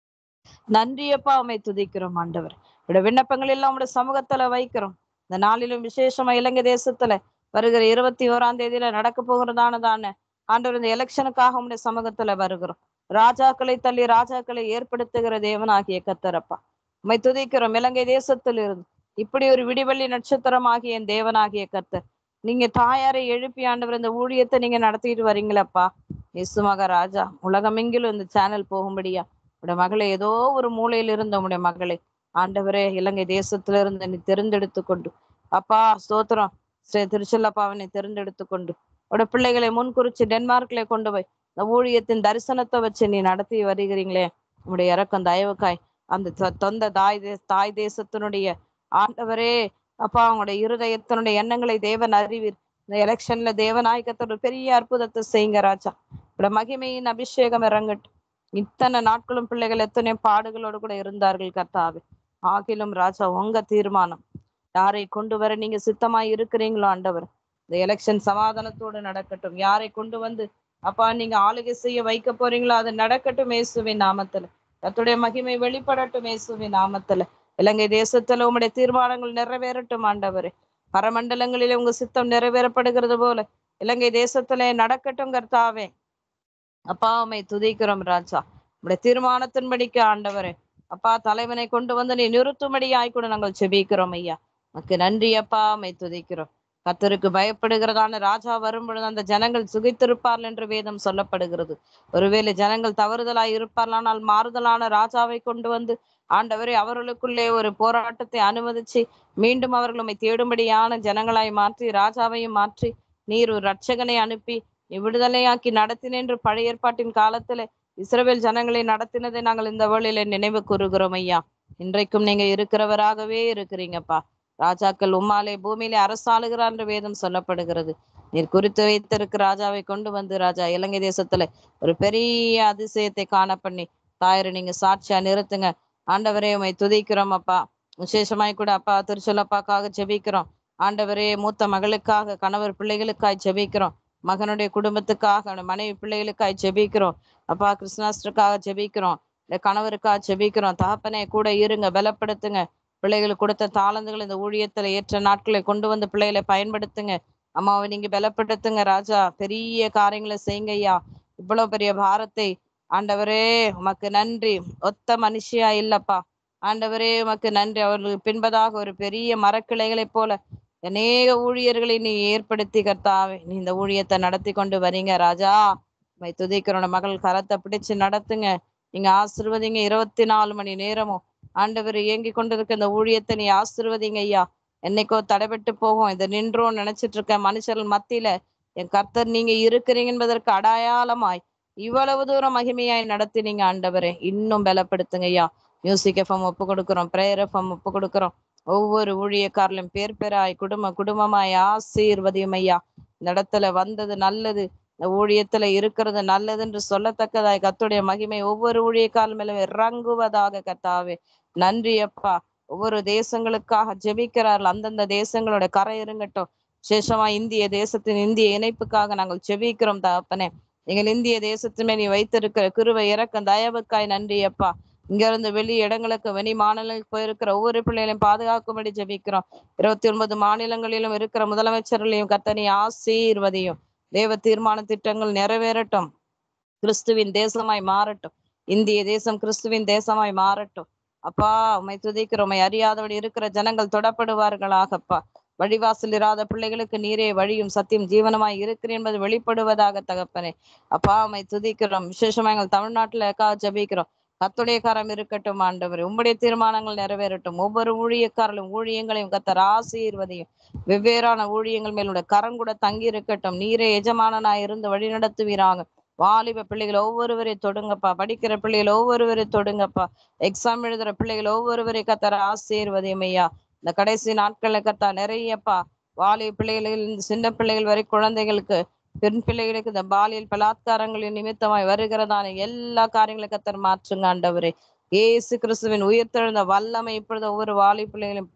நன்றியப்பா, உம்மை துதிக்கிறோம் ஆண்டவர். உடைய விண்ணப்பங்கள் எல்லாம் உடைய சமூகத்துல வைக்கிறோம். இந்த நாளிலும் விசேஷமா இலங்கை தேசத்துல வருகிற 21ஆம் தேதியில நடக்க போகிறதானதான ஆண்டவர், இந்த எலெக்ஷனுக்காக உடைய சமூகத்துல வருகிறோம். ராஜாக்களை தள்ளி ராஜாக்களை ஏற்படுத்துகிற தேவனாகிய கர்த்தரப்பா, உம்மை துதிக்கிறோம். இலங்கை தேசத்தில் இருந்து இப்படி ஒரு விடிவெள்ளி நட்சத்திரமாகிய என் தேவனாகிய கர்த்தர், நீங்க தாயாரை எழுப்பி ஆண்டவர் இந்த ஊழியத்தை நீங்க நடத்திட்டு வரீங்களப்பா. இயேசு மகாராஜா, உலகமெங்கிலும் இந்த சேனல் போகும்படியா உடைய மகளை ஏதோ ஒரு மூலையில் இருந்த உடைய மகளை ஆண்டவரே இலங்கை தேசத்துல இருந்து நீ தெரிந்தெடுத்து கொண்டு அப்பா ஸ்தோத்திரம், ஸ்ரீ திருச்செல்லப்பாவை நீ தெரிந்தெடுத்து கொண்டு உடைய பிள்ளைகளை முன்குறிச்சு டென்மார்க்ல கொண்டு போய் இந்த ஊழியத்தின் தரிசனத்தை வச்சு நீ நடத்தி வருகிறீங்களே, உடைய இறக்கம் தயவுக்காய் அந்த தொந்த தாய் தேசத்தினுடைய ஆண்டவரே அப்பா, அவங்களுடைய இருதயத்தினுடைய எண்ணங்களை தேவன் அறிவீர். இந்த எலெக்ஷன்ல தேவநாயகத்தோட பெரிய அற்புதத்தை செய்யுங்க ராஜா. உடைய மகிமையின் அபிஷேகம் இறங்கட்டும். இத்தனை நாட்களும் பிள்ளைகள் எத்தனை பாடுகளோடு கூட இருந்தார்கள் கர்த்தாவே. ஆகிலும் ராஜா, உங்க தீர்மானம், யாரை கொண்டு வர நீங்க சித்தமாய் இருக்கிறீங்களோ ஆண்டவர், இந்த எலெக்ஷன் சமாதானத்தோடு நடக்கட்டும். யாரை கொண்டு வந்து அப்பா நீங்க ஆளுகை செய்ய வைக்க போறீங்களோ அது நடக்கட்டும் இயேசுவின் நாமத்துல. கர்த்தருடைய மகிமை வெளிப்படட்டும் இயேசுவின் நாமத்துல. இலங்கை தேசத்துல உங்களுடைய தீர்மானங்கள் நிறைவேறட்டும் ஆண்டவரே. பரமண்டலங்களிலே உங்க சித்தம் நிறைவேறப்படுகிறது போல இலங்கை தேசத்திலே நடக்கட்டும் கர்த்தாவே. அப்பா, உம்மை துதிக்கிறோம் ராஜா. உடைய தீர்மானத்தின்படிக்கு ஆண்டவரே அப்பா, தலைவனை கொண்டு வந்து நீ நிறுத்தும்படியாய் கூட நாங்கள் செபிக்கிறோம் ஐயா. உனக்கு நன்றி அப்பா, உம்மை துதிக்கிறோம். கர்த்தருக்கு பயப்படுகிறதான ராஜா வரும்பொழுது அந்த ஜனங்கள் சுகித்திருப்பார்கள் என்று வேதம் சொல்லப்படுகிறது. ஒருவேளை ஜனங்கள் தவறுதலாய் இருப்பார்களானால் மாறுதலான ராஜாவை கொண்டு வந்து ஆண்டவரே அவர்களுக்குள்ளே ஒரு போராட்டத்தை அனுமதிச்சு மீண்டும் அவர்கள் உம்மை தேடும்படியான ஜனங்களாய் மாற்றி ராஜாவையும் மாற்றி நீர் ஒரு ரட்சகனை அனுப்பி நீ விடுதலையாக்கி நடத்தினேன் என்று பழைய ஏற்பாட்டின் காலத்துல இஸ்ரவேல் ஜனங்களை நடத்தினதை நாங்கள் இந்த வேளையில நினைவு கூறுகிறோம் ஐயா. இன்றைக்கும் நீங்க இருக்கிறவராகவே இருக்கிறீங்கப்பா. ராஜாக்கள் உம்மாலே பூமியிலே அரசாளுகிறார் என்று வேதம் சொல்லப்படுகிறது. நீர் குறித்து வைத்திருக்க ராஜாவை கொண்டு வந்து ராஜா இலங்கை தேசத்துல ஒரு பெரிய அதிசயத்தை காண பண்ணி தாயரை நீங்க சாட்சியா நிறுத்துங்க ஆண்டவரே. உம்மை துதிக்கிறோம் அப்பா. விசேஷமாய் கூட அப்பா திருச்சொல்லப்பாக்காக ஜெபிக்கிறோம் ஆண்டவரே. மூத்த மகளுக்காக, கணவர் பிள்ளைகளுக்காய் ஜெபிக்கிறோம். மகனுடைய குடும்பத்துக்காக, மனைவி பிள்ளைகளுக்காக ஜெபிக்கிறோம் அப்பா. கிருஷ்ணாஸ்டருக்காக ஜெபிக்கிறோம். கணவருக்காக ஜெபிக்கிறோம். தகப்பனே கூட இருங்க, பலப்படுத்துங்க. பிள்ளைகளுக்கு கொடுத்த தாளந்துகள் இந்த ஊழியத்துல ஏற்ற நாட்களை கொண்டு வந்து பிள்ளைகளை பயன்படுத்துங்க. அம்மாவை நீங்க பலப்படுத்துங்க ராஜா. பெரிய காரியங்களை செய்யுங்க ஐயா. இவ்வளவு பெரிய பாரத்தை ஆண்டவரே உமக்கு நன்றி. ஒத்த மனுஷியா இல்லப்பா ஆண்டவரே, உமக்கு நன்றி. அவர்களுக்கு பின்பதாக ஒரு பெரிய மரக்கிளைகளை போல அநேக ஊழியர்களை நீ ஏற்படுத்தி கர்த்தாவே நீ இந்த ஊழியத்தை நடத்தி கொண்டு வரீங்க ராஜா. உம்மை துதிக்கிறோட மகள் கரத்தை பிடிச்சு நடத்துங்க. நீங்க ஆசிர்வதிங்க. 24 மணி நேரமும் ஆண்டவர் இயங்கி கொண்டிருக்க இந்த ஊழியத்தை நீ ஆசிர்வதிங்க ஐயா. என்னைக்கோ தடைபட்டு போகும், இதை நின்றோம் நினைச்சிட்டு இருக்க மனுஷர்கள் மத்தியில என் கர்த்தர் நீங்க இருக்கிறீங்க என்பதற்கு அடையாளமாய் இவ்வளவு தூரம் மகிமையாய் நடத்தி நீங்க ஆண்டவரே இன்னும் பலப்படுத்துங்க ஐயா. மியூசிக் எஃப்எம் ஒப்பு கொடுக்குறோம், பிரேயர் எஃப்எம் ஒப்பு கொடுக்குறோம். ஒவ்வொரு ஊழியக்காரலும் பேர் பேராய் குடும்பமாய் ஆசீர்வதியும் ஐயா. இந்த இடத்துல வந்தது நல்லது, இந்த ஊழியத்துல இருக்கிறது நல்லது என்று சொல்லத்தக்கதாய் கர்த்தருடைய மகிமை ஒவ்வொரு ஊழியக்காரல் மேலும் இறங்குவதாக கர்த்தாவே. நன்றி அப்பா. ஒவ்வொரு தேசங்களுக்காக ஜெபிக்கிறார்கள், அந்தந்த தேசங்களோட கரை இருங்கட்டும். விசேஷமா இந்திய தேசத்தின் இந்திய இணைப்புக்காக நாங்கள் ஜெபிக்கிறோம் தகப்பனே. எங்கள் இந்திய தேசத்துமே நீ வைத்திருக்கிற கிருபை இறக்கம் தயவுக்காய் நன்றி அப்பா. இங்க இருந்து வெளி இடங்களுக்கு, வெளி மாநிலங்களுக்கு போயிருக்கிற ஒவ்வொரு பிள்ளைகளையும் பாதுகாக்கும்படி ஜெபிக்கிறோம். 29 மாநிலங்களிலும் இருக்கிற முதலமைச்சர்களையும் கர்த்தர் ஆசீர்வதியும். தேவ தீர்மான திட்டங்கள் நிறைவேறட்டும். கிறிஸ்துவின் தேசமாய் மாறட்டும். இந்திய தேசம் கிறிஸ்துவின் தேசமாய் மாறட்டும். அப்பா, உம்மை துதிக்கிறோம். உம்மை அறியாதபடி இருக்கிற ஜனங்கள் தொடப்படுவார்களாகப்பா. வழிவாசல் இராத பிள்ளைகளுக்கு நீரே வழியும் சத்தியம் ஜீவனமாய் இருக்கிறேன் என்பது வெளிப்படுவதாக தகப்பனே. அப்பா, உம்மை துதிக்கிறோம். விசேஷமா எங்கள் தமிழ்நாட்டுல ஜெபிக்கிறோம். கர்த்தருடைய கரம் இருக்கட்டும் ஆண்டவர். உம்முடைய தீர்மானங்கள் நிறைவேறட்டும். ஒவ்வொரு ஊழியக்காரர்களும் ஊழியங்களையும் கர்த்தர் ஆசீர்வதியும். வெவ்வேறான ஊழியங்கள் மேலுடைய கரம் கூட தங்கி இருக்கட்டும். நீரே எஜமானனாய் இருந்து வழி நடத்துவீராங்க. வாலிப பிள்ளைகள் ஒவ்வொருவரை தொடுங்கப்பா. படிக்கிற பிள்ளைகள் ஒவ்வொருவரை தொடுங்கப்பா. எக்ஸாம் எழுதுற பிள்ளைகள் ஒவ்வொருவரை கர்த்தர் ஆசீர்வதியும் ஐயா. இந்த கடைசி நாட்கள்ல கர்த்தர் நிறையப்பா வாலிப பிள்ளைகள் சின்ன பிள்ளைகள் வரை குழந்தைகளுக்கு, பெண் பிள்ளைகளுக்கு இந்த பாலியல் பலாத்காரங்களின் நிமித்தமாய் வருகிறதான எல்லா காரியங்களும் கர்த்தர் மாற்றுங்க ஆண்டவரே. இயேசு கிறிஸ்துவின் உயிர்த்தெழுந்த வல்லமை இப்பொழுது ஒவ்வொரு வாலி பிள்ளைகளையும்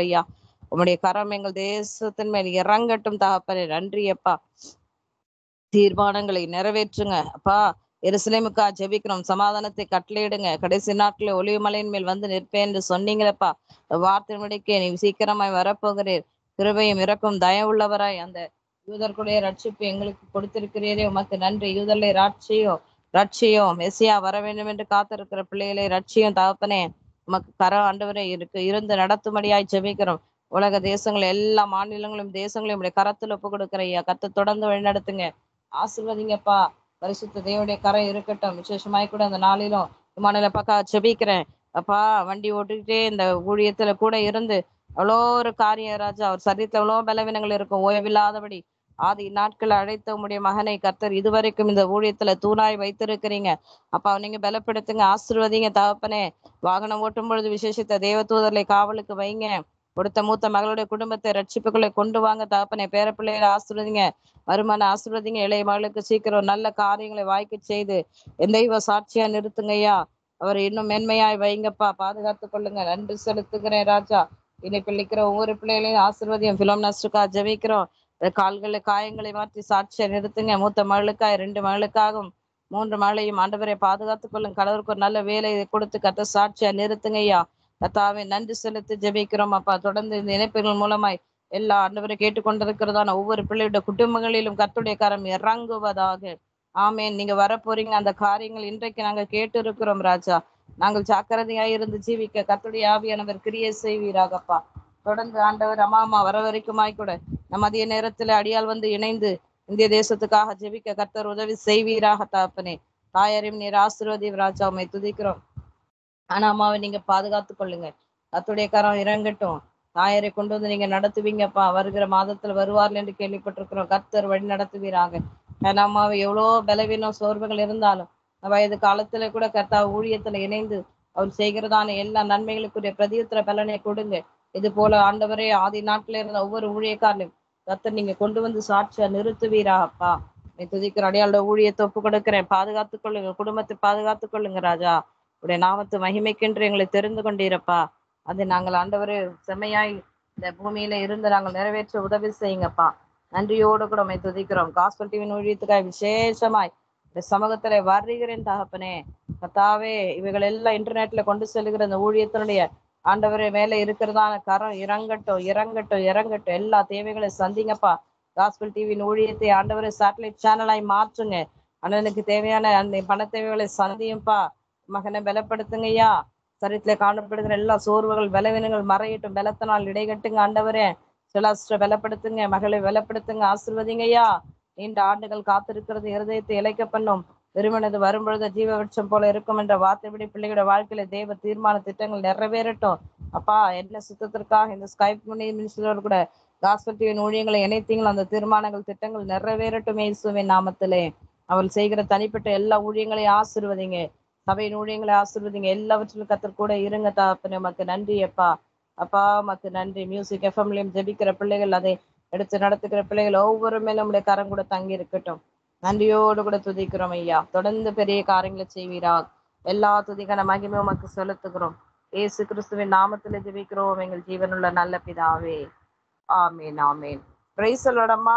ஐயா. உம்முடைய கரம் எங்கள் தேசத்தின் மேல் இறங்கட்டும் தகப்பனே. நன்றி அப்பா. தீர்மானங்களை நிறைவேற்றுங்க அப்பா. எருசலேமுக்கா ஜெபிக்கிறோம், சமாதானத்தை கட்டளையிடுங்க. கடைசி நாட்களில் ஒளிவுமலையின் மேல் வந்து நிற்பேன் என்று சொன்னீங்களப்பா. வார்த்தை முடிக்க நீ சீக்கிரமாய் வரப்போகிறீர். கிருபையும் இறக்கும் தயவுள்ளவராய் அந்த யூதர்களுடைய ரட்சிப்பு எங்களுக்கு கொடுத்திருக்கிறீரே, உமக்கு நன்றி. யூதர்களை ரட்சியும் மெசியா வர வேண்டும் என்று காத்திருக்கிற பிள்ளைகளை ரட்சியும் தகப்பனே. உமக்கு கரம் ஆண்டவரே இருந்து நடத்தும்படியாய் ஜெபிக்கிறோம். உலக தேசங்கள் எல்லா மாநிலங்களும் தேசங்களையும் உடைய கரத்தில் ஒப்பு கொடுக்கிற ஐயா, கத்த தொடர்ந்து வழிநடத்துங்க, ஆசீர்வதிங்கப்பா. பரிசுத்த தேவனுடைய கரை இருக்கட்டும். விசேஷமாய் கூட அந்த நாளிலும் விமானில பக்கம் ஜெபிக்கிறேன் அப்பா. வண்டி ஓட்டிக்கிட்டே இந்த ஊழியத்துல கூட இருந்து அவ்வளோ ஒரு காரியம் ராஜா. அவர் சரீரத்துல எவ்வளோ பலவீனங்கள் இருக்கும், ஓய்வில்லாதபடி ஆதி நாட்கள் அழைத்த உடைய மகனை கர்த்தர் இதுவரைக்கும் இந்த ஊழியத்துல தூணாய் வைத்திருக்கிறீங்க அப்பா. நீங்க பலப்படுத்துங்க, ஆசீர்வதிங்க தகப்பனே. வாகனம் ஓட்டும் பொழுது விசேஷித்த தேவ தூதர்களை காவலுக்கு வைங்க. கொடுத்த மூத்த மகளுடைய குடும்பத்தை ரட்சிப்புகளை கொண்டு வாங்க தகப்பனே. பேர பிள்ளைகளை ஆசீர்வதிங்க, வருமான ஆசீர்வதிங்க. இளைய மகளுக்கு சீக்கிரம் நல்ல காரியங்களை வாய்க்க செய்து என் தெய்வ சாட்சியா நிறுத்துங்கய்யா. அவர் இன்னும் மென்மையாய் வைங்கப்பா, பாதுகாத்து கொள்ளுங்க. நன்றி செலுத்துகிறேன் ராஜா. இணைப்பில் நிற்கிற ஒவ்வொரு பிள்ளைகளையும் ஆசீர்வதியும். பிலோம்னாஸ்டுக்கா ஜெபிக்கிறோம், கால்களை காயங்களை மாற்றி சாட்சியை நிறுத்துங்க. மூத்த மகளுக்காய் 2 மகளுக்காகவும் 3 மகளையும் ஆண்டவரை பாதுகாத்துக் கொள்ளும். கடவுளுக்கு ஒரு நல்ல வேலையை கொடுத்து கத்த சாட்சியா நிறுத்துங்கய்யா. கத்தாவே நன்றி செலுத்தி ஜெபிக்கிறோம் அப்பா. தொடர்ந்து இந்த இணைப்புகள் மூலமாய் எல்லா ஆண்டவரை கேட்டுக்கொண்டிருக்கிறதான ஒவ்வொரு பிள்ளையுடைய குடும்பங்களிலும் கர்த்தருடைய கரம் இறங்குவதாக. ஆமேன். நீங்க வரப்போறீங்க, அந்த காரியங்கள் இன்றைக்கு நாங்க கேட்டு இருக்கிறோம் ராஜா. நாங்கள் ஜாக்கிரதையாய் இருந்து ஜீவிக்க கர்த்தருடைய ஆவியானவர் கிரியை செய்வீராகப்பா. தொடர்ந்து ஆண்டவர் அம்மா வர வரைக்குமாய் கூட நம்ம மதிய நேரத்துல அடியால் வந்து இணைந்து இந்திய தேசத்துக்காக ஜெபிக்க கர்த்தர் உதவி செய்வீராக தாப்பனே. தாயாரையும் நீர் ஆசீர்வதி ராஜா, உம்மை துதிக்கிறோம். ஆனா அம்மாவை நீங்க பாதுகாத்து கொள்ளுங்க, கர்த்தருடைய கரம் இறங்கட்டும். தாயரை கொண்டு வந்து நீங்க நடத்துவீங்கப்பா. வருகிற மாதத்துல வருவார்கள் என்று கேள்விப்பட்டிருக்கிறோம். கர்த்தர் வழி நடத்துவீராக. ஏன்னா அம்மாவை எவ்வளோ பலவீனம் சோர்வுகள் இருந்தாலும் வயது காலத்துல கூட கர்த்தா ஊழியத்துல இணைந்து அவர் செய்கிறதான எல்லா நன்மைகளுக்குரிய பிரதியுத்தர பலனை கொடுங்க. இது போல ஆண்டவரே ஆதி நாட்கள இருந்த ஒவ்வொரு ஊழியக்காரனையும் கர்த்தர் நீங்க கொண்டு வந்து சாட்சியா நிறுத்துவீராப்பா. நீ துதிக்கிற அடையாளோட ஊழியத்தை ஒப்பு கொடுக்கிறேன். பாதுகாத்துக் கொள்ளுங்க, குடும்பத்தை பாதுகாத்துக் கொள்ளுங்க ராஜா. உடைய நாமத்து மகிமைக்கென்று எங்களை தெரிந்து கொண்டீரப்பா. அது நாங்கள் ஆண்டவரே செம்மையாய் இந்த பூமியில இருந்து நாங்கள் நிறைவேற்ற உதவி செய்யுங்கப்பா. நன்றியோடு கூட உம்மை துதிக்கிறோம். காஸ்பல் டிவியின் ஊழியத்துக்காய் விசேஷமாய் இந்த சமூகத்துல வருகிறேன் தகப்பனே. கத்தாவே இவைகள் எல்லாம் இன்டர்நெட்ல கொண்டு செல்லுகிற இந்த ஊழியத்தினுடைய ஆண்டவரே மேல இருக்கிறதான கரம் இறங்கட்டும் இறங்கட்டும் இறங்கட்டும். எல்லா தேவைகளை சந்திங்கப்பா. காஸ்பல் டிவியின் ஊழியத்தை ஆண்டவரே சேட்டலைட் சேனலாய் மாற்றுங்க. அண்ணனுக்கு தேவையான அந்த பண தேவைகளை சந்தியும்பா. மகனை பலப்படுத்துங்கய்யா. சரித்தில காணப்படுகிற எல்லா சோர்வுகள் பலவீனங்கள் மறையட்டும். பலத்தினால் இடைகட்டுங்க ஆண்டவரே. செலாஸ்ட பலப்படுத்துங்க, மகளை பலப்படுத்துங்க, ஆசிர்வதிங்கய்யா. நீண்ட ஆண்டுகள் காத்திருக்கிறது இருதயத்தை இழைக்க பண்ணும். திருமணது வரும்பொழுது ஜீவவட்சம் போல இருக்கும் என்ற வார்த்தைப்படி பிள்ளைகளோட வாழ்க்கையில தேவ தீர்மான திட்டங்கள் நிறைவேறட்டும் அப்பா. என்ன சுத்தத்திற்காக இந்த ஸ்கைப் மினிஸ்டரோடு கூட காஸ்பல் டிவியின் ஊழியங்களை இணைத்தீங்களோ அந்த தீர்மானங்கள் திட்டங்கள் நிறைவேறட்டும் இயேசுவின் நாமத்திலே. அவள் செய்கிற தனிப்பட்ட எல்லா ஊழியங்களையும் ஆசீர்வதிங்க. சபையின் ஊழியங்களை ஆசீர்வதிங்க. எல்லாவற்றிலும் கர்த்தர் கூட இருங்க தாப்பனே. உமக்கு நன்றி அப்பா. அப்பா உமக்கு நன்றி. மியூசிக் எஃப்எம்லையும் ஜெபிக்கிற பிள்ளைகள், அதை எடுத்து நடத்துகிற பிள்ளைகள் ஒவ்வொரு மேலும் உடைய கரம் கூட தங்கி இருக்கட்டும். நன்றியோடு கூட துதிக்கிறோம் ஐயா. தொடர்ந்து பெரிய காரியங்களை செய்வீரா. எல்லா துதிக்கான மகிமை உமக்கு செலுத்துகிறோம். இயேசு கிறிஸ்துவின் நாமத்தில் ஜெபிக்கிறோம் எங்கள் ஜீவனுள்ள நல்ல பிதாவே. ஆமேன் ஆமேன். பிரைஸ் தி லார்ட் அம்மா.